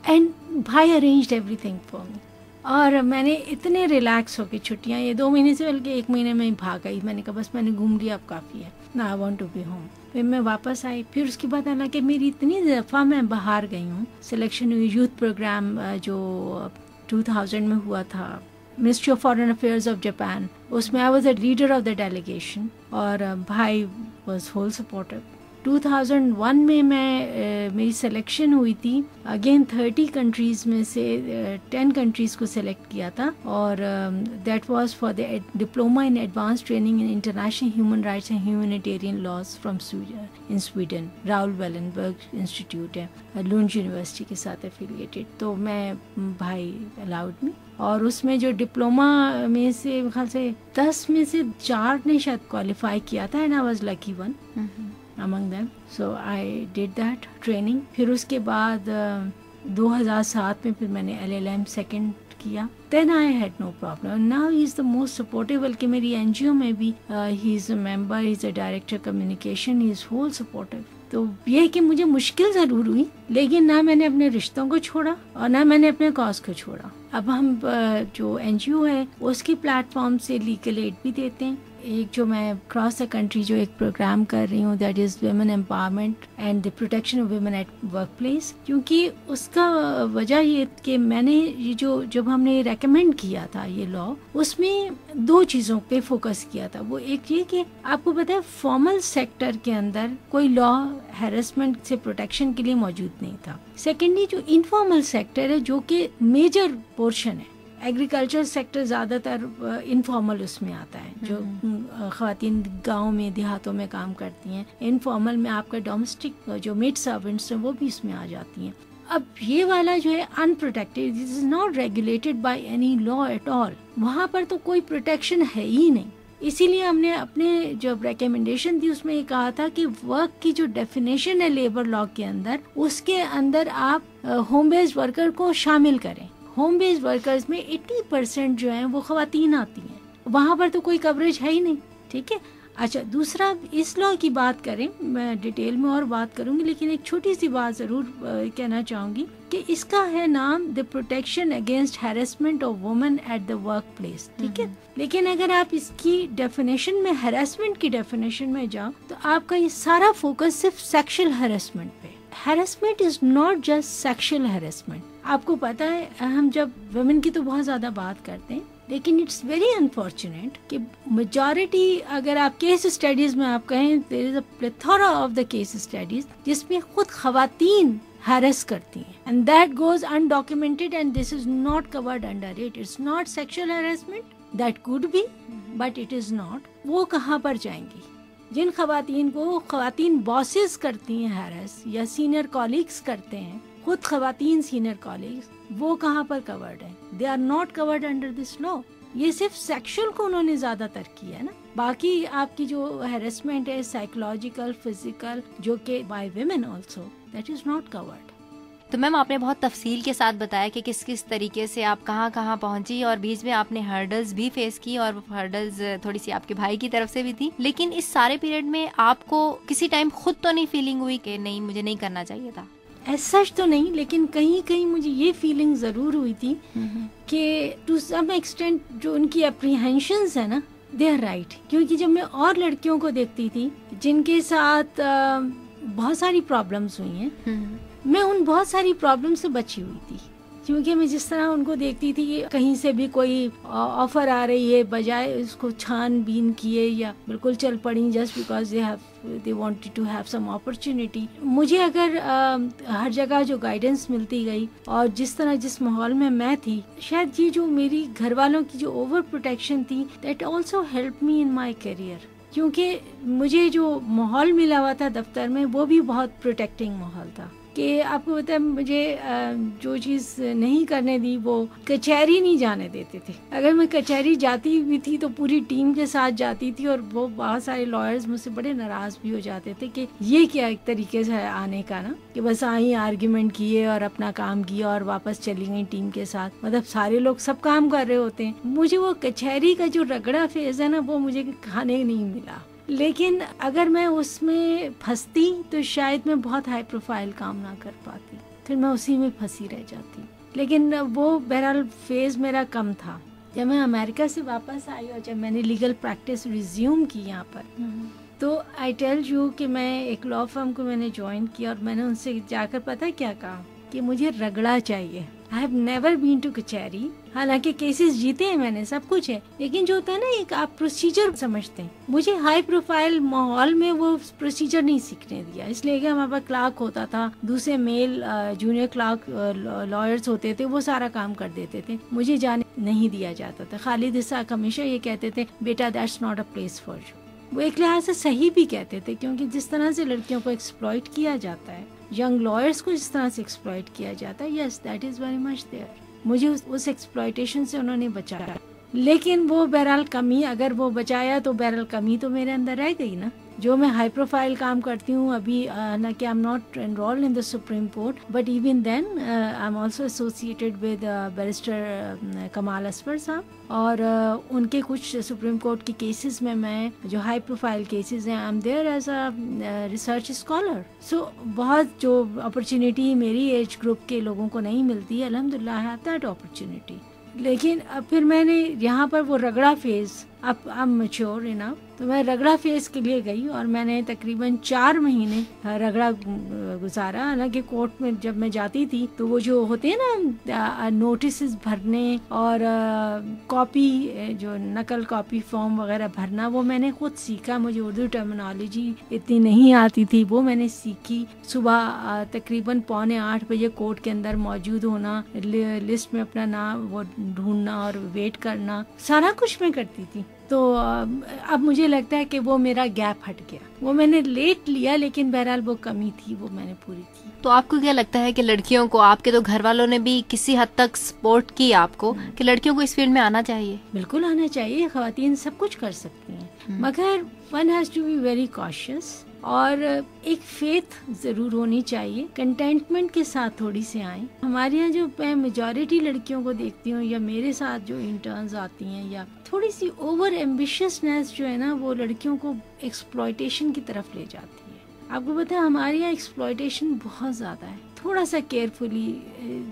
B: اینڈ بھائی arranged every thing for me. اور میں نے اتنے ریلیکس ہو کے چھٹیاں, یہ 2 مہینے سے بلکہ 1 مہینے میں ہی بھاگ گئی. میں نے کہا بس میں نے گھوم لیا اب کافی ہے, نا I want to be home. پھر میں واپس آئی. پھر اس کے بعد حالانکہ میری اتنی دفعہ میں باہر گئی ہوں, سلیکشن ہوئی یوتھ پروگرام جو 2000 میں ہوا تھا ministry of foreign affairs of Japan, اس میں I was a leader of the delegation اور بھائی واز ہول سپورٹو. 2001 میں میری سلیکشن ہوئی تھی. اگین 30 کنٹریز میں سے 10 کنٹریز کو سلیکٹ کیا تھا, اور that was for the diploma in advance training in international human rights and humanitarian laws from in Sweden. Raoul Wallenberg institute ہے, لونڈ یونیورسٹی کے ساتھ ایفیلیٹڈ. تو میں بھائی الاؤڈ می, اور اس میں جو ڈپلوما میں سے خیال سے 10 میں سے 4 نے شاید کوالیفائی کیا تھا, and I was lucky one among them. So I did that training. پھر اس کے بعد 2007 میں پھر میں نے LLM سیکنڈ کیا. Then I had no problem. Now he is the most supportive. بلکہ میری NGO میں بھی he is a member, he is a director communication, he is whole supportive. تو یہ کہ مجھے مشکل ضرور ہوئی, لیکن نہ میں نے اپنے رشتوں کو چھوڑا اور نہ میں نے اپنے کاز کو چھوڑا. اب ہم جو NGO ہے اس کی پلیٹ فارم سے لیگل ایڈ بھی دیتے ہیں. ایک جو میں کراس دا کنٹری جو ایک پروگرام کر رہی ہوں, that is women empowerment and the protection of women at workplace. کیونکہ اس کا وجہ یہ کہ میں نے یہ جب ہم نے ریکمینڈ کیا تھا یہ لا, اس میں 2 چیزوں پہ فوکس کیا تھا. وہ ایک یہ کہ آپ کو پتہ ہے فارمل سیکٹر کے اندر کوئی لا ہیرسمنٹ سے پروٹیکشن کے لیے موجود نہیں تھا. سیکنڈلی جو انفارمل سیکٹر ہے جو کہ میجر پورشن ہے, ایگریکلچر سیکٹر زیادہ تر انفارمل اس میں آتا ہے, جو خواتین گاؤں میں دیہاتوں میں کام کرتی ہیں. انفارمل میں آپ کا ڈومیسٹک جو میڈ سرونٹس ہیں وہ بھی اس میں آ جاتی ہیں. اب یہ والا جو ہے unprotected, this is not regulated by any law at all. وہاں پر تو کوئی پروٹیکشن ہے ہی نہیں. اسی لیے ہم نے اپنے جب ریکمنڈیشن دی اس میں یہ کہا تھا کہ ورک کی جو ڈیفینیشن ہے لیبر لا کے اندر, اس کے اندر آپ ہوم بیسڈ ورکر کو شامل کریں. ہوم بیسڈ ورکرز میں 80% جو ہیں وہ خواتین آتی ہیں, وہاں پر تو کوئی کوریج ہے ہی نہیں. ٹھیک ہے. اچھا, دوسرا اس لا کی بات کریں, میں ڈیٹیل میں اور بات کروں گی, لیکن ایک چھوٹی سی بات ضرور کہنا چاہوں گی کہ اس کا ہے نام the protection against harassment of women at the workplace. ٹھیک ہے. لیکن اگر آپ اس کی ڈیفینیشن میں ہیرسمنٹ کی ڈیفینیشن میں جاؤ تو آپ کا یہ سارا فوکس صرف سیکشل ہیرسمنٹ پہ. Harassment is not just sexual harassment. آپ کو پتا ہے ہم جب ویمن کی تو بہت زیادہ بات کرتے ہیں, لیکن اٹس ویری انفارچونیٹ کہ میجورٹی اگر آپ کیس اسٹڈیز میں آپ کہیں, there is a plethora of the case studies جس میں خود خواتین ہیرس کرتی ہیں, and that goes undocumented and this is not covered under it. It's not sexual harassment, that could be but it is not. وہ کہاں پر جائیں گی؟ جن خواتین کو خواتین باسز کرتی ہیں ہیرس, یا سینئر کالیگس کرتے ہیں, خود خواتین سینئر کالیگس, وہ کہاں پر کورڈ ہیں؟ They are not covered under this law. یہ صرف سیکشل کو انہوں نے زیادہ تر کیا ہے نا. باقی آپ کی جو ہیرسمنٹ ہے سائیکولوجیکل, فزیکل, جو کہ by women also, that is not covered.
A: تو میم آپ نے بہت تفصیل کے ساتھ بتایا کہ کس کس طریقے سے آپ کہاں کہاں پہنچی, اور بیچ میں آپ نے ہرڈلز بھی فیس کی, اور ہرڈلز تھوڑی سی آپ کے بھائی کی طرف سے بھی تھی. لیکن اس سارے پیریڈ میں آپ کو کسی ٹائم خود تو نہیں فیلنگ ہوئی کہ نہیں مجھے نہیں کرنا چاہیے تھا؟
B: ایز سچ تو نہیں, لیکن کہیں کہیں مجھے یہ فیلنگ ضرور ہوئی تھی کہ ٹو سم ایکسٹینٹ جو ان کی اپریہینشنز ہیں نا, دے آر رائٹ. کیونکہ جب میں اور لڑکیوں کو دیکھتی تھی جن کے ساتھ بہت ساری پرابلمس ہوئی ہیں, میں ان بہت ساری پرابلم سے بچی ہوئی تھی. کیونکہ میں جس طرح ان کو دیکھتی تھی کہ کہیں سے بھی کوئی آفر آ رہی ہے، بجائے اس کو چھان بین کیے یا بالکل چل پڑیں just because they wanted to have some opportunity. مجھے اگر ہر جگہ جو گائیڈنس ملتی گئی اور جس طرح جس ماحول میں تھی، شاید یہ جو میری گھر والوں کی جو اوور پروٹیکشن تھی that also helped me in my career. کیونکہ مجھے جو ماحول ملا ہوا تھا دفتر میں وہ بھی بہت پروٹیکٹنگ ماحول تھا کہ آپ کو پتا ہے مجھے جو چیز نہیں کرنے دی وہ کچہری نہیں جانے دیتے تھے. اگر میں کچہری جاتی بھی تھی تو پوری ٹیم کے ساتھ جاتی تھی اور وہ بہت سارے لائرز مجھ سے بڑے ناراض بھی ہو جاتے تھے کہ یہ کیا ایک طریقے سے آنے کا نا، کہ بس آئی آرگیومنٹ کیے اور اپنا کام کیا اور واپس چلی گئی ٹیم کے ساتھ. مطلب سارے لوگ سب کام کر رہے ہوتے ہیں، مجھے وہ کچہری کا جو رگڑا فیز ہے نا وہ مجھے کھانے نہیں ملا. لیکن اگر میں اس میں پھنستی تو شاید میں بہت ہائی پروفائل کام نہ کر پاتی، پھر میں اسی میں پھنسی رہ جاتی. لیکن وہ بہرحال فیز میرا کم تھا. جب میں امریکہ سے واپس آئی اور جب میں نے لیگل پریکٹس ریزیوم کی یہاں پر، تو آئی ٹیل یو کہ میں ایک لا فرم کو میں نے جوائن کیا اور میں نے ان سے جا کر پتہ کیا کہا کہ مجھے رگڑا چاہیے. I have never been to کچہری. حالانکہ کیسز جیتے ہیں میں نے، سب کچھ ہے، لیکن جو ہوتا ہے نا ایک آپ پروسیجر سمجھتے ہیں، مجھے ہائی پروفائل ماحول میں وہ پروسیجر نہیں سیکھنے دیا. اس لیے کہ ہمارے پاس کلارک ہوتا تھا، دوسرے میل جونیئر کلارک لائرز ہوتے تھے، وہ سارا کام کر دیتے تھے، مجھے جانے نہیں دیا جاتا تھا. خالد اسحاق ہمیشہ یہ کہتے تھے بیٹا that's not a place for you. وہ ایک لحاظ سے صحیح بھی کہتے تھے، کیونکہ جس طرح سے لڑکیوں کو ایکسپلائٹ کیا جاتا ہے، ینگ لائرز کو جس طرح سے ایکسپلائٹ کیا جاتا ہے، yes that is very much there. مجھے اس ایکسپلائٹیشن سے انہوں نے بچایا، لیکن وہ بہرحال کمی، اگر وہ بچایا تو بہرحال کمی تو میرے اندر رہ گئی نا. جو میں ہائی پروفائل کام کرتی ہوں ابھی، نہ کہ I am not enrolled in the supreme court, but even then I am also associated with barrister Kamal Asfar صاحب، اور ان کے کچھ سپریم کورٹ کے کیسز میں جو ہائی پروفائل کیسز ہیں، I am there as a research scholar. So بہت جو اپرچونیٹی میری ایج گروپ کے لوگوں کو نہیں ملتی، الحمدللہ آئی ہیو دیٹ اپرچونیٹی. لیکن پھر میں نے یہاں پر وہ رگڑا فیز، اب میچور انف، تو میں رگڑا فیز کے لیے گئی اور میں نے تقریباً 4 مہینے رگڑا گزارا. حالانکہ کورٹ میں جب میں جاتی تھی تو وہ جو ہوتے ہیں نا نوٹسز بھرنے اور کاپی، جو نقل کاپی فارم وغیرہ بھرنا، وہ میں نے خود سیکھا. مجھے اردو ٹرمینالوجی اتنی نہیں آتی تھی، وہ میں نے سیکھی. صبح تقریباً 7:45 بجے کورٹ کے اندر موجود ہونا، لسٹ میں اپنا نام وہ ڈھونڈنا اور ویٹ کرنا، سارا کچھ میں کرتی تھی. تو اب مجھے لگتا ہے کہ وہ میرا گیپ ہٹ گیا. وہ میں نے لیٹ لیا، لیکن بہرحال وہ کمی تھی، وہ میں نے پوری کی.
A: تو آپ کو کیا لگتا ہے کہ لڑکیوں کو، آپ کے تو گھر والوں نے بھی کسی حد تک سپورٹ کی آپ کو، کہ لڑکیوں کو اس فیلڈ میں آنا چاہیے؟
B: بالکل آنا چاہیے. خواتین سب کچھ کر سکتی ہیں، مگر one has to be very cautious, اور ایک فیتھ ضرور ہونی چاہیے. کنٹینٹمنٹ کے ساتھ تھوڑی سی آئیں. ہمارے یہاں جو میں میجورٹی لڑکیوں کو دیکھتی ہوں، یا میرے ساتھ جو انٹرنز آتی ہیں، یا تھوڑی سی اوور ایمبیشیسنیس جو ہے نا، وہ لڑکیوں کو ایکسپلائٹیشن کی طرف لے جاتی ہے. آپ کو پتہ ہے ہمارے یہاں ایکسپلائٹیشن بہت زیادہ ہے. تھوڑا سا کیئرفلی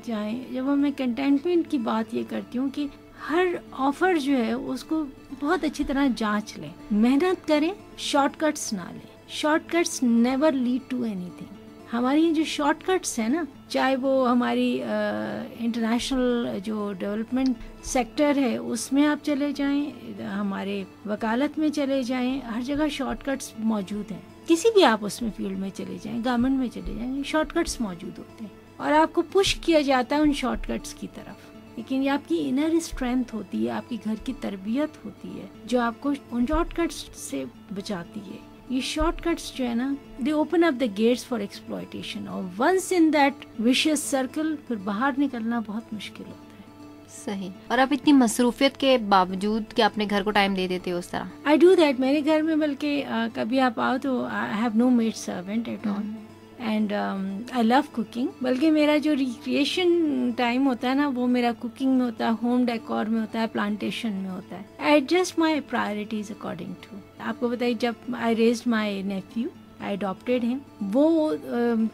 B: جائیں. جب میں کنٹینٹمنٹ کی بات یہ کرتی ہوں کہ ہر آفر جو ہے اس کو بہت اچھی طرح جانچ لیں، محنت کریں، شارٹ کٹس نہ لیں. Shortcuts never lead to anything. ہماری جو شارٹ کٹس ہیں نا، چاہے وہ ہماری انٹرنیشنل جو ڈیولپمنٹ سیکٹر ہے اس میں آپ چلے جائیں، ہمارے وکالت میں چلے جائیں، ہر جگہ شارٹ کٹس موجود ہیں. کسی بھی آپ اس میں فیلڈ میں چلے جائیں، گورنمنٹ میں چلے جائیں، شارٹ کٹس موجود ہوتے ہیں اور آپ کو پش کیا جاتا ہے ان شارٹ کٹس کی طرف. لیکن یہ آپ کی انر اسٹرینتھ ہوتی ہے، آپ کی گھر کی تربیت ہوتی ہے جو آپ کو ان شارٹ کٹس سے بچاتی ہے. یہ شارٹ کٹس جو ہے نا، they open up the gates for exploitation, اور once in that vicious circle پھر باہر نکلنا بہت مشکل ہوتا ہے.
A: صحیح. اور آپ اتنی مصروفیت کے باوجود کہ اپنے گھر کو ٹائم دے دیتے ہو اس طرح؟
B: I do that. میرے گھر میں بلکہ کبھی آپ آؤ تو I have no maid servant at all, and I love cooking. بلکہ میرا جو ریکریشن ٹائم ہوتا ہے نا، وہ میرا کوکنگ میں ہوتا ہے، ہوم ڈیکور میں ہوتا ہے، پلانٹیشن میں ہوتا ہے. Adjust my priorities according to. آپ کو بتائیے، جب I raised my nephew I adopted him. وہ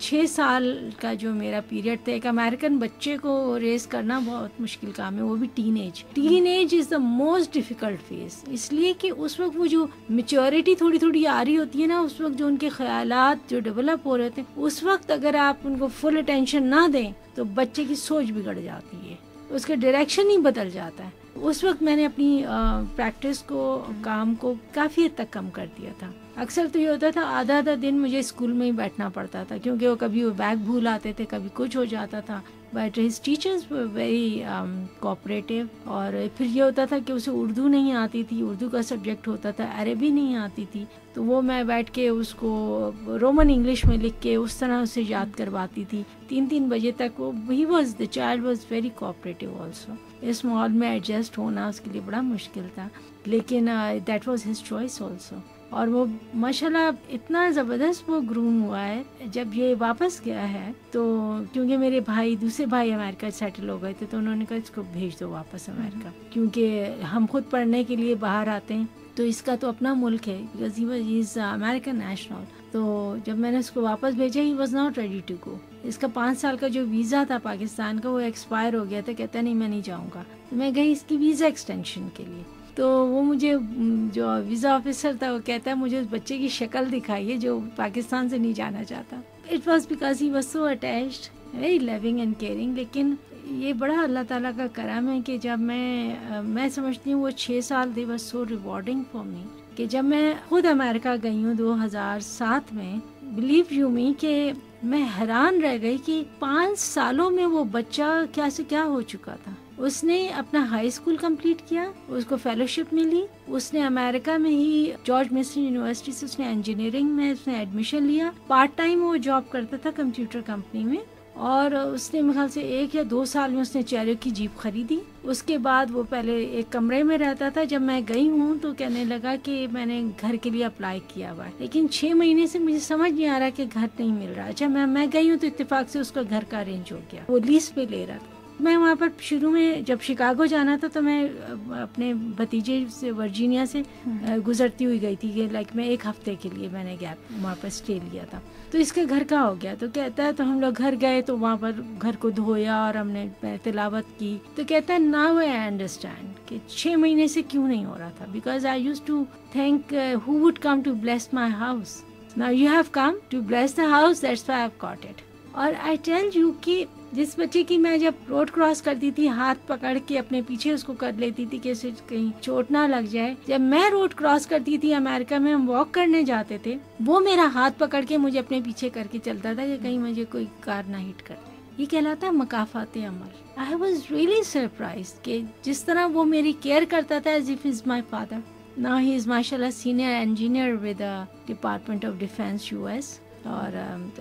B: 6 سال کا جو میرا پیریڈ تھا، ایک امریکن بچے کو ریز کرنا بہت مشکل کام ہے، وہ بھی teenage is the most difficult phase, اس لیے کہ اس وقت وہ جو میچورٹی تھوڑی تھوڑی آ رہی ہوتی ہے نا، اس وقت جو ان کے خیالات جو ڈیولپ ہو رہے تھے، اس وقت اگر آپ ان کو فل اٹینشن نہ دیں تو بچے کی سوچ بگڑ جاتی ہے، اس کا ڈائریکشن ہی بدل جاتا ہے. اس وقت میں نے اپنی پریکٹس کو، کام کو کافی حد تک کم کر دیا تھا. اکثر تو یہ ہوتا تھا آدھا دن مجھے اسکول میں ہی بیٹھنا پڑتا تھا، کیونکہ وہ کبھی وہ بیگ بھول آتے تھے، کبھی کچھ ہو جاتا تھا. But his teachers very cooperative. اور پھر یہ ہوتا تھا کہ اسے اردو نہیں آتی تھی، اردو کا سبجیکٹ ہوتا تھا، عربی نہیں آتی تھی، تو وہ میں بیٹھ کے اس کو رومن انگلش میں لکھ کے اس طرح اسے یاد کرواتی تھی 3 بجے تک. وہ the child was very cooperative also. اس ماحول میں ایڈجسٹ ہونا اس کے لیے بڑا مشکل تھا، لیکن that was his choice also. اور وہ ماشاءاللہ اتنا زبردست وہ گروم ہوا ہے. جب یہ واپس گیا ہے تو کیونکہ میرے دوسرے بھائی امریکہ سیٹل ہو گئے تھے، تو انہوں نے کہا اس کو بھیج دو واپس امریکہ، کیونکہ ہم خود پڑھنے کے لیے باہر آتے ہیں تو اس کا تو اپنا ملک ہے، because he is American national. تو جب میں نے اس کو واپس بھیجا، he was not ready to go. اس کا 5 سال کا جو ویزا تھا پاکستان کا، وہ ایکسپائر ہو گیا تھا. کہتا نہیں میں نہیں جاؤں گا. تو میں گئی اس کی ویزا ایکسٹینشن کے لیے. تو وہ مجھے جو ویزا آفیسر تھا وہ کہتا ہے مجھے اس بچے کی شکل دکھائیے جو پاکستان سے نہیں جانا چاہتا. It was because he was so attached, very loving and caring. لیکن یہ بڑا اللہ تعالیٰ کا کرم ہے کہ جب میں سمجھتی ہوں وہ 6 سال they was so rewarding for me, کہ جب میں خود امریکہ گئی ہوں 2007 میں، بلیو یو می کہ میں حیران رہ گئی کہ 5 سالوں میں وہ بچہ کیا سے کیا ہو چکا تھا. اس نے اپنا ہائی اسکول کمپلیٹ کیا، اس کو فیلوشپ ملی، اس نے امریکہ میں ہی جارج میسن یونیورسٹی سے اس نے انجینئرنگ میں اس نے ایڈمیشن لیا. پارٹ ٹائم وہ جاب کرتا تھا کمپیوٹر کمپنی میں، اور اس نے میرے خیال سے 1 یا 2 سال میں اس نے چیروکی جیپ خریدی. اس کے بعد وہ پہلے ایک کمرے میں رہتا تھا. جب میں گئی ہوں تو کہنے لگا کہ میں نے گھر کے لیے اپلائی کیا ہوا ہے، لیکن 6 مہینے سے مجھے سمجھ نہیں آ رہا کہ گھر نہیں مل رہا. اچھا میں گئی ہوں تو اتفاق سے اس کا گھر کا ارینج ہو گیا، وہ لیز پہ لے رہا تھا. میں وہاں پر شروع میں جب شکاگو جانا تھا تو میں اپنے بھتیجے سے ورجینیا سے گزرتی ہوئی گئی تھی، کہ میں 1 ہفتے کے لیے میں نے گیپ وہاں پر اسٹے لیا تھا. تو اس کے گھر کا ہو گیا. تو کہتا ہے تو ہم لوگ گھر گئے تو وہاں پر گھر کو دھویا اور ہم نے تلاوت کی. تو کہتا ہے ناؤ آئی انڈرسٹینڈ کہ 6 مہینے سے کیوں نہیں ہو رہا تھا. Because I used to think who would come to bless my house. Now you have come to bless the house, that's why I have got it. اور آئی ٹیل یو کہ جس بچے کی میں جب روڈ کراس کرتی تھی ہاتھ پکڑ کے اپنے پیچھے اس کو کر لیتی تھی کہ اسے کہیں چوٹ نہ لگ جائے، جب میں روڈ کراس کرتی تھی امریکہ میں، ہم واک کرنے جاتے تھے، وہ میرا ہاتھ پکڑ کے مجھے اپنے پیچھے کر کے چلتا تھا کہ کہیں مجھے کوئی کار نہ ہٹ کر دے. یہ کہلاتا ہے مکافات عمل. آئی واز ریئلی سرپرائزڈ کہ جس طرح وہ میری کیئر کرتا تھا as if is my father. Now he is ماشاء اللہ senior engineer with department of defence US، اور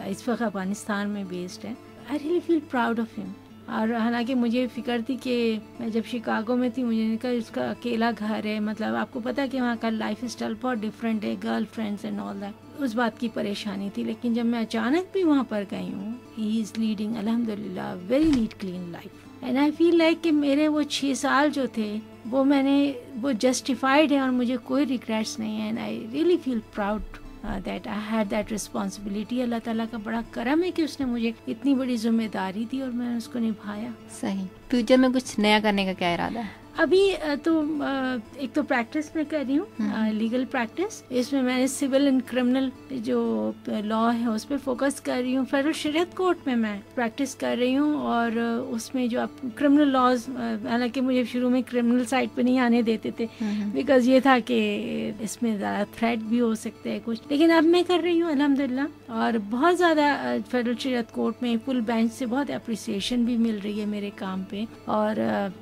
B: اس وقت افغانستان میں بیسڈ ہے. I really feel proud of him. اور حالانکہ مجھے فکر تھی کہ میں جب شکاگو میں تھی، مجھے نے کہا اس کا اکیلا گھر ہے، مطلب آپ کو پتا کہ وہاں کا لائف اسٹائل بہت ڈفرینٹ ہے، girl friends and all that, اس بات کی پریشانی تھی. لیکن جب میں اچانک بھی وہاں پر گئی ہوں، ہی از لیڈنگ الحمدللہ very neat clean life. And I feel like کہ میرے وہ 6 سال جو تھے وہ جسٹیفائڈ ہے اور مجھے کوئی ریگریٹس نہیں ہے. And I really feel proud that I had that responsibility. اللہ تعالیٰ کا بڑا کرم ہے کہ اس نے مجھے اتنی بڑی ذمہ داری دی اور میں نے اس کو نبھایا.
A: صحیح. فیوچر میں کچھ نیا کرنے کا کیا ارادہ ہے؟
B: ابھی تو ایک تو پریکٹس میں کر رہی ہوں، لیگل پریکٹس. اس میں نے سول اینڈ کرمنل جو لا ہے اس پہ فوکس کر رہی ہوں. فیڈرل شریعت کورٹ میں پریکٹس کر رہی ہوں، اور اس میں جو آپ کرمنل لاز، حالانکہ مجھے شروع میں کرمنل سائڈ پہ نہیں آنے دیتے تھے بیکاز یہ تھا کہ اس میں زیادہ تھریٹ بھی ہو سکتے ہیں کچھ، لیکن اب میں کر رہی ہوں الحمدللہ. اور بہت زیادہ فیڈرل شریعت کورٹ میں فل بینچ سے بہت اپریسیشن بھی مل رہی ہے میرے کام پہ. اور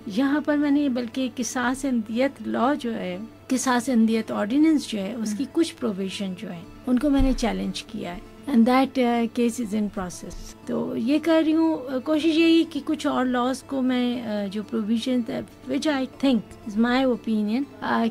B: یہاں پر میں نے کہ قصاص اندیت لا جو ہے، قصاص اندیت آرڈیننس جو ہے، اس کی کچھ پروویژن جو ہے ان کو میں نے چیلنج کیا ہے. and that case is in process. تو یہ کر رہی ہوں. کوشش یہی کہ کچھ اور لاس کو میں جو provision which I think is my opinion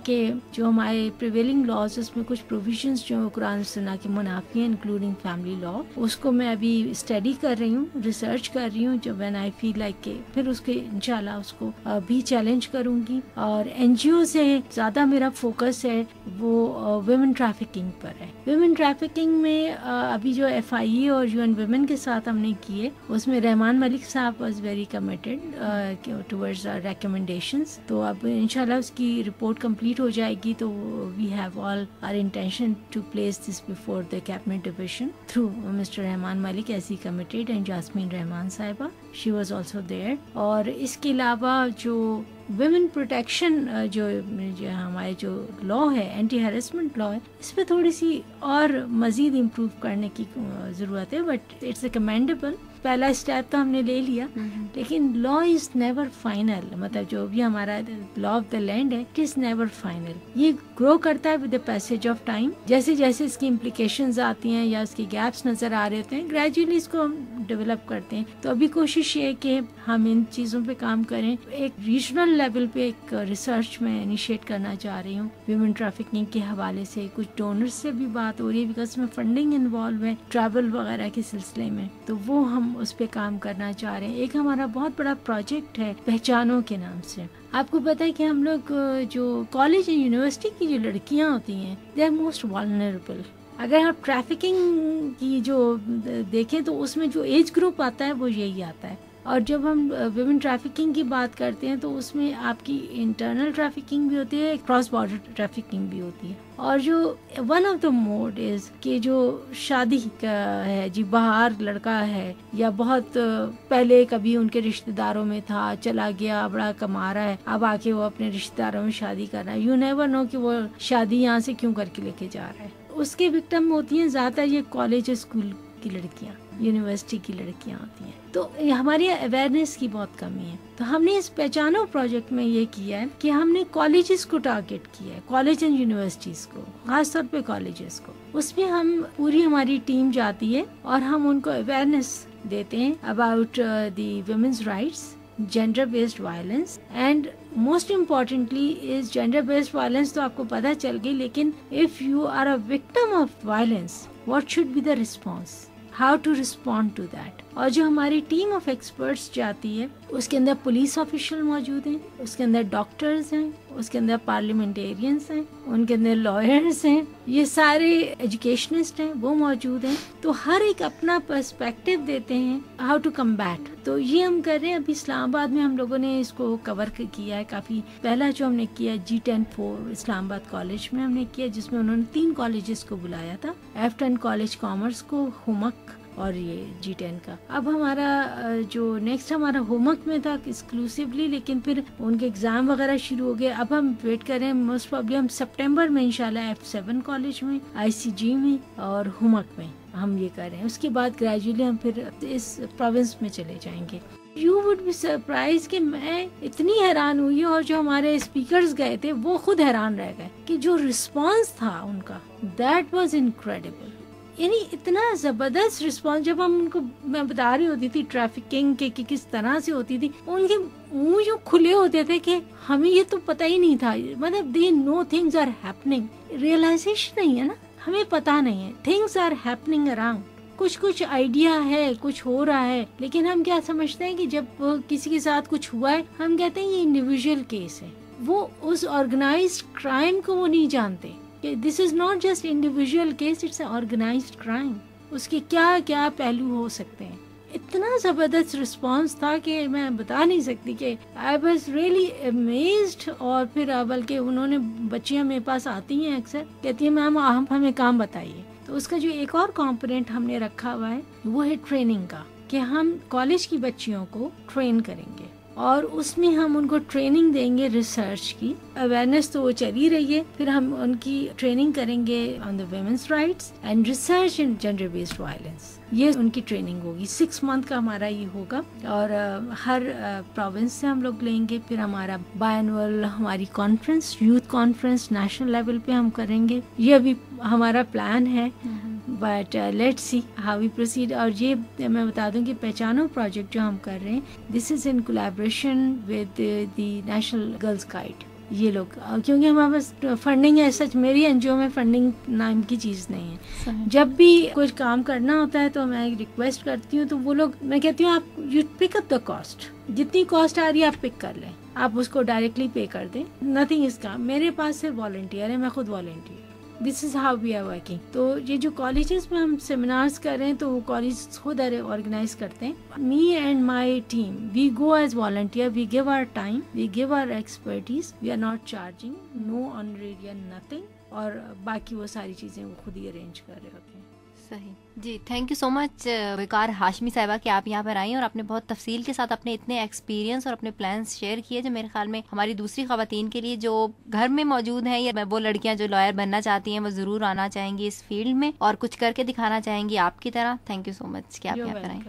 B: کہ جو ہمارے پریویلنگ لاز اس میں کچھ پروویژنس جو قرآن سنہ کے منافی ہیں انکلوڈنگ فیملی لا, اس کو میں ابھی اسٹڈی کر رہی ہوں, ریسرچ کر رہی ہوں. جو وین آئی فیل لائک کہ پھر اس کے انشاءاللہ اس کو بھی چیلنج کروں گی. اور این جی او سے زیادہ میرا فوکس ہے وہ ویمن ٹریفکنگ پر ہے. ویمن ٹریفکنگ میں ابھی جو ایف آئی اے اور یو این ویمن کے ساتھ ہم نے کیے, اس میں رحمان ملک صاحب was very committed towards recommendations. تو اب انشاءاللہ اس کی رپورٹ کمپلیٹ ہو جائے گی, تو we have all our intention to place this before the cabinet division through mister Rehman Malik as he committed and Jasmine Rehman صاحبہ, شی واز آلسو دیئر. اور اس کے علاوہ جو ویمن پروٹیکشن جو ہمارے جو لا ہے, اینٹی ہیرسمنٹ لا ہے, اس پہ تھوڑی سی اور مزید امپروو کرنے کی ضرورت ہے. But it's a commendable. پہلا اسٹیپ تو ہم نے لے لیا, لیکن لا از نیور فائنل. مطلب جو بھی ہمارا لا آف دا لینڈ ہے اٹ از نیور فائنل. یہ گرو کرتا ہے with the passage of time. جیسے جیسے اس کی امپلیکیشنز آتی ہیں یا اس کے گیپس نظر آ رہے ہوتے ہیں, گریجولی اس کو ہم ڈیولپ کرتے ہیں. تو ابھی کوشش یہ ہے کہ ہم ان چیزوں پہ کام کریں. ایک ریجنل لیول پہ ایک ریسرچ میں انیشیٹ کرنا چاہ رہی ہوں ویمن ٹریفکنگ کے حوالے سے. کچھ ڈونرز سے بھی بات ہو رہی ہے بیکاز میں فنڈنگ انوالو ہے ٹریول وغیرہ کے سلسلے میں, تو وہ ہم اس پہ کام کرنا چاہ رہے ہیں. ایک ہمارا بہت بڑا پروجیکٹ ہے پہچانوں کے نام سے. آپ کو پتہ ہے کہ ہم لوگ جو کالج یا یونیورسٹی کی جو لڑکیاں ہوتی ہیں دے آر موسٹ والنریبل. اگر آپ ٹریفکنگ کی جو دیکھیں تو اس میں جو ایج گروپ آتا ہے وہ یہی آتا ہے. اور جب ہم ویمن ٹریفکنگ کی بات کرتے ہیں تو اس میں آپ کی انٹرنل ٹریفکنگ بھی ہوتی ہے, کراس بارڈر ٹریفکنگ بھی ہوتی ہے. اور جو ون آف دا موڈ از کہ جو شادی کا ہے جی, باہر لڑکا ہے یا بہت پہلے کبھی ان کے رشتہ داروں میں تھا, چلا گیا, بڑا کما رہا ہے, اب آ کے وہ اپنے رشتہ داروں میں شادی کر رہا ہے. یو نیور نو کہ وہ شادی یہاں سے کیوں کر کے لے کے جا رہا ہے. اس کے وکٹم ہوتی ہیں زیادہ یہ کالج اسکول کی لڑکیاں, یونیورسٹی کی لڑکیاں ہوتی ہیں. تو ہماری اویئرنیس کی بہت کمی ہے. تو ہم نے اس پہچانو پروجیکٹ میں یہ کیا ہے کہ ہم نے کالجز کو ٹارگیٹ کیا ہے, کالج اینڈ یونیورسٹیز کو, خاص طور پہ کالجز کو. اس میں ہم پوری ہماری ٹیم جاتی ہے اور ہم ان کو اویئرنیس دیتے ہیں about the women's rights, gender based violence, and most importantly is gender based violence تو آپ کو پتہ چل گئی, لیکن if you are a victim of violence what should be the response, how to respond to that. اور جو ہماری ٹیم آف ایکسپرٹس جاتی ہے اس کے اندر پولیس آفیشل موجود ہیں, اس کے اندر ڈاکٹرز ہیں, اس کے اندر پارلیمنٹیرینس ہیں, ان کے اندر لائرز ہیں, یہ سارے ایجوکیشنسٹ ہیں وہ موجود ہیں. تو ہر ایک اپنا پرسپیکٹو دیتے ہیں ہاؤ ٹو کمبیٹ. تو یہ ہم کر رہے ہیں. ابھی اسلام آباد میں ہم لوگوں نے اس کو کور کیا ہے کافی. پہلا جو ہم نے کیا G10-4 اسلام آباد کالج میں ہم نے کیا, جس میں انہوں نے 3 کالجز کو بلایا تھا, F10 کالج کامرس کو, ہومک اور یہ G10 کا. اب ہمارا جو نیکسٹ ہمارا ہومک میں تھا ایکسکلوسیولی, لیکن پھر ان کے ایگزام وغیرہ شروع ہو گئے. اب ہم ویٹ کر رہے ہیں, موسٹ پرابلی ہم سپٹمبر میں انشاءاللہ F7 کالج میں, ICG میں اور ہومک میں ہم یہ کر رہے ہیں. اس کے بعد گریجولی ہم پھر اس پروونس میں چلے جائیں گے. یو وڈ بی سرپرائز کہ میں اتنی حیران ہوئی, اور جو ہمارے اسپیکرز گئے تھے وہ خود حیران رہ گئے کہ جو رسپانس تھا ان کا, دیٹ واز انکریڈیبل. یعنی اتنا زبردست رسپانس. جب ہم ان کو میں بتا رہی ہوتی تھی ٹریفکنگ کے کہ کس طرح سے ہوتی تھی, ان کے منہ جو کھلے ہوتے تھے کہ ہمیں یہ تو پتہ ہی نہیں تھا. مطلب they know things are happening, realization نہیں ہے نا, ہمیں پتہ نہیں ہے, تھنگز آر ہیپننگ اراؤنڈ. کچھ آئیڈیا ہے, کچھ ہو رہا ہے, لیکن ہم کیا سمجھتے ہیں کہ جب کسی کے ساتھ کچھ ہوا ہے ہم کہتے ہیں یہ انڈیویجول کیس ہے. وہ اس آرگنائزڈ کرائم کو وہ نہیں جانتے کہ this is not just individual case, it's a organized crime. اس کے کیا کیا پہلو ہو سکتے ہیں. اتنا زبردست رسپانس تھا کہ میں بتا نہیں سکتی کہ آئی واز ریئلی امیزڈ. اور پھر بلکہ انہوں نے, بچیاں میرے پاس آتی ہیں اکثر, کہتی ہیں میم آپ ہمیں کام بتائیے. تو اس کا جو ایک اور کمپوننٹ ہم نے رکھا ہوا ہے وہ ہے ٹریننگ کا, کہ ہم کالج کی بچیوں کو ٹرین کریں گے اور اس میں ہم ان کو ٹریننگ دیں گے ریسرچ کی. اویئرنیس تو وہ چلی رہی ہے, پھر ہم ان کی ٹریننگ کریں گے on the women's rights and research in gender based violence. یہ ان کی ٹریننگ ہوگی, 6 منتھ کا ہمارا یہ ہوگا, اور ہر پروونس سے ہم لوگ لیں گے. پھر ہمارا بائی اینول ہماری conference, youth conference national level پہ ہم کریں گے. یہ ابھی ہمارا پلان ہے. But let's see how we proceed. اور یہ میں بتا دوں کہ پہچانو پروجیکٹ جو ہم کر رہے ہیں this is in collaboration with the national girls guide. یہ لوگ کیونکہ ہمارے پاس فنڈنگ ہے سچ میری این جی او میں فنڈنگ نام کی چیز نہیں ہے. جب بھی کچھ کام کرنا ہوتا ہے تو میں ریکویسٹ کرتی ہوں تو وہ لوگ میں کہتی ہوں آپ you pick up the cost, جتنی کاسٹ آ رہی ہے آپ پک کر لیں, آپ اس کو ڈائریکٹلی پے کر دیں. نتھنگ از کا میرے پاس صرف والنٹیئر ہے, میں خود volunteer. This is how we are working. تو یہ جو کالجز میں ہم سیمینارز کر رہے ہیں تو وہ کالج خود آرگنائز کرتے ہیں. Me and my team we go as volunteer, we give our time, we give our expertise, we are not charging, no honoraria nothing, اور باقی وہ ساری چیزیں وہ خود ہی ارینج کر رہے ہوتے ہیں.
A: صحیح جی. تھینک یو سو مچ وقار ہاشمی صاحبہ کہ آپ یہاں پر آئیں اور آپ نے بہت تفصیل کے ساتھ اپنے اتنے ایکسپیرینس اور اپنے پلانس شیئر کیے جو میرے خیال میں ہماری دوسری خواتین کے لیے جو گھر میں موجود ہیں یا وہ لڑکیاں جو لائر بننا چاہتی ہیں وہ ضرور آنا چاہیں گی اس فیلڈ میں اور کچھ کر کے دکھانا چاہیں گی آپ کی طرح. تھینک یو سو مچ کہ آپ یہاں پر آئیں.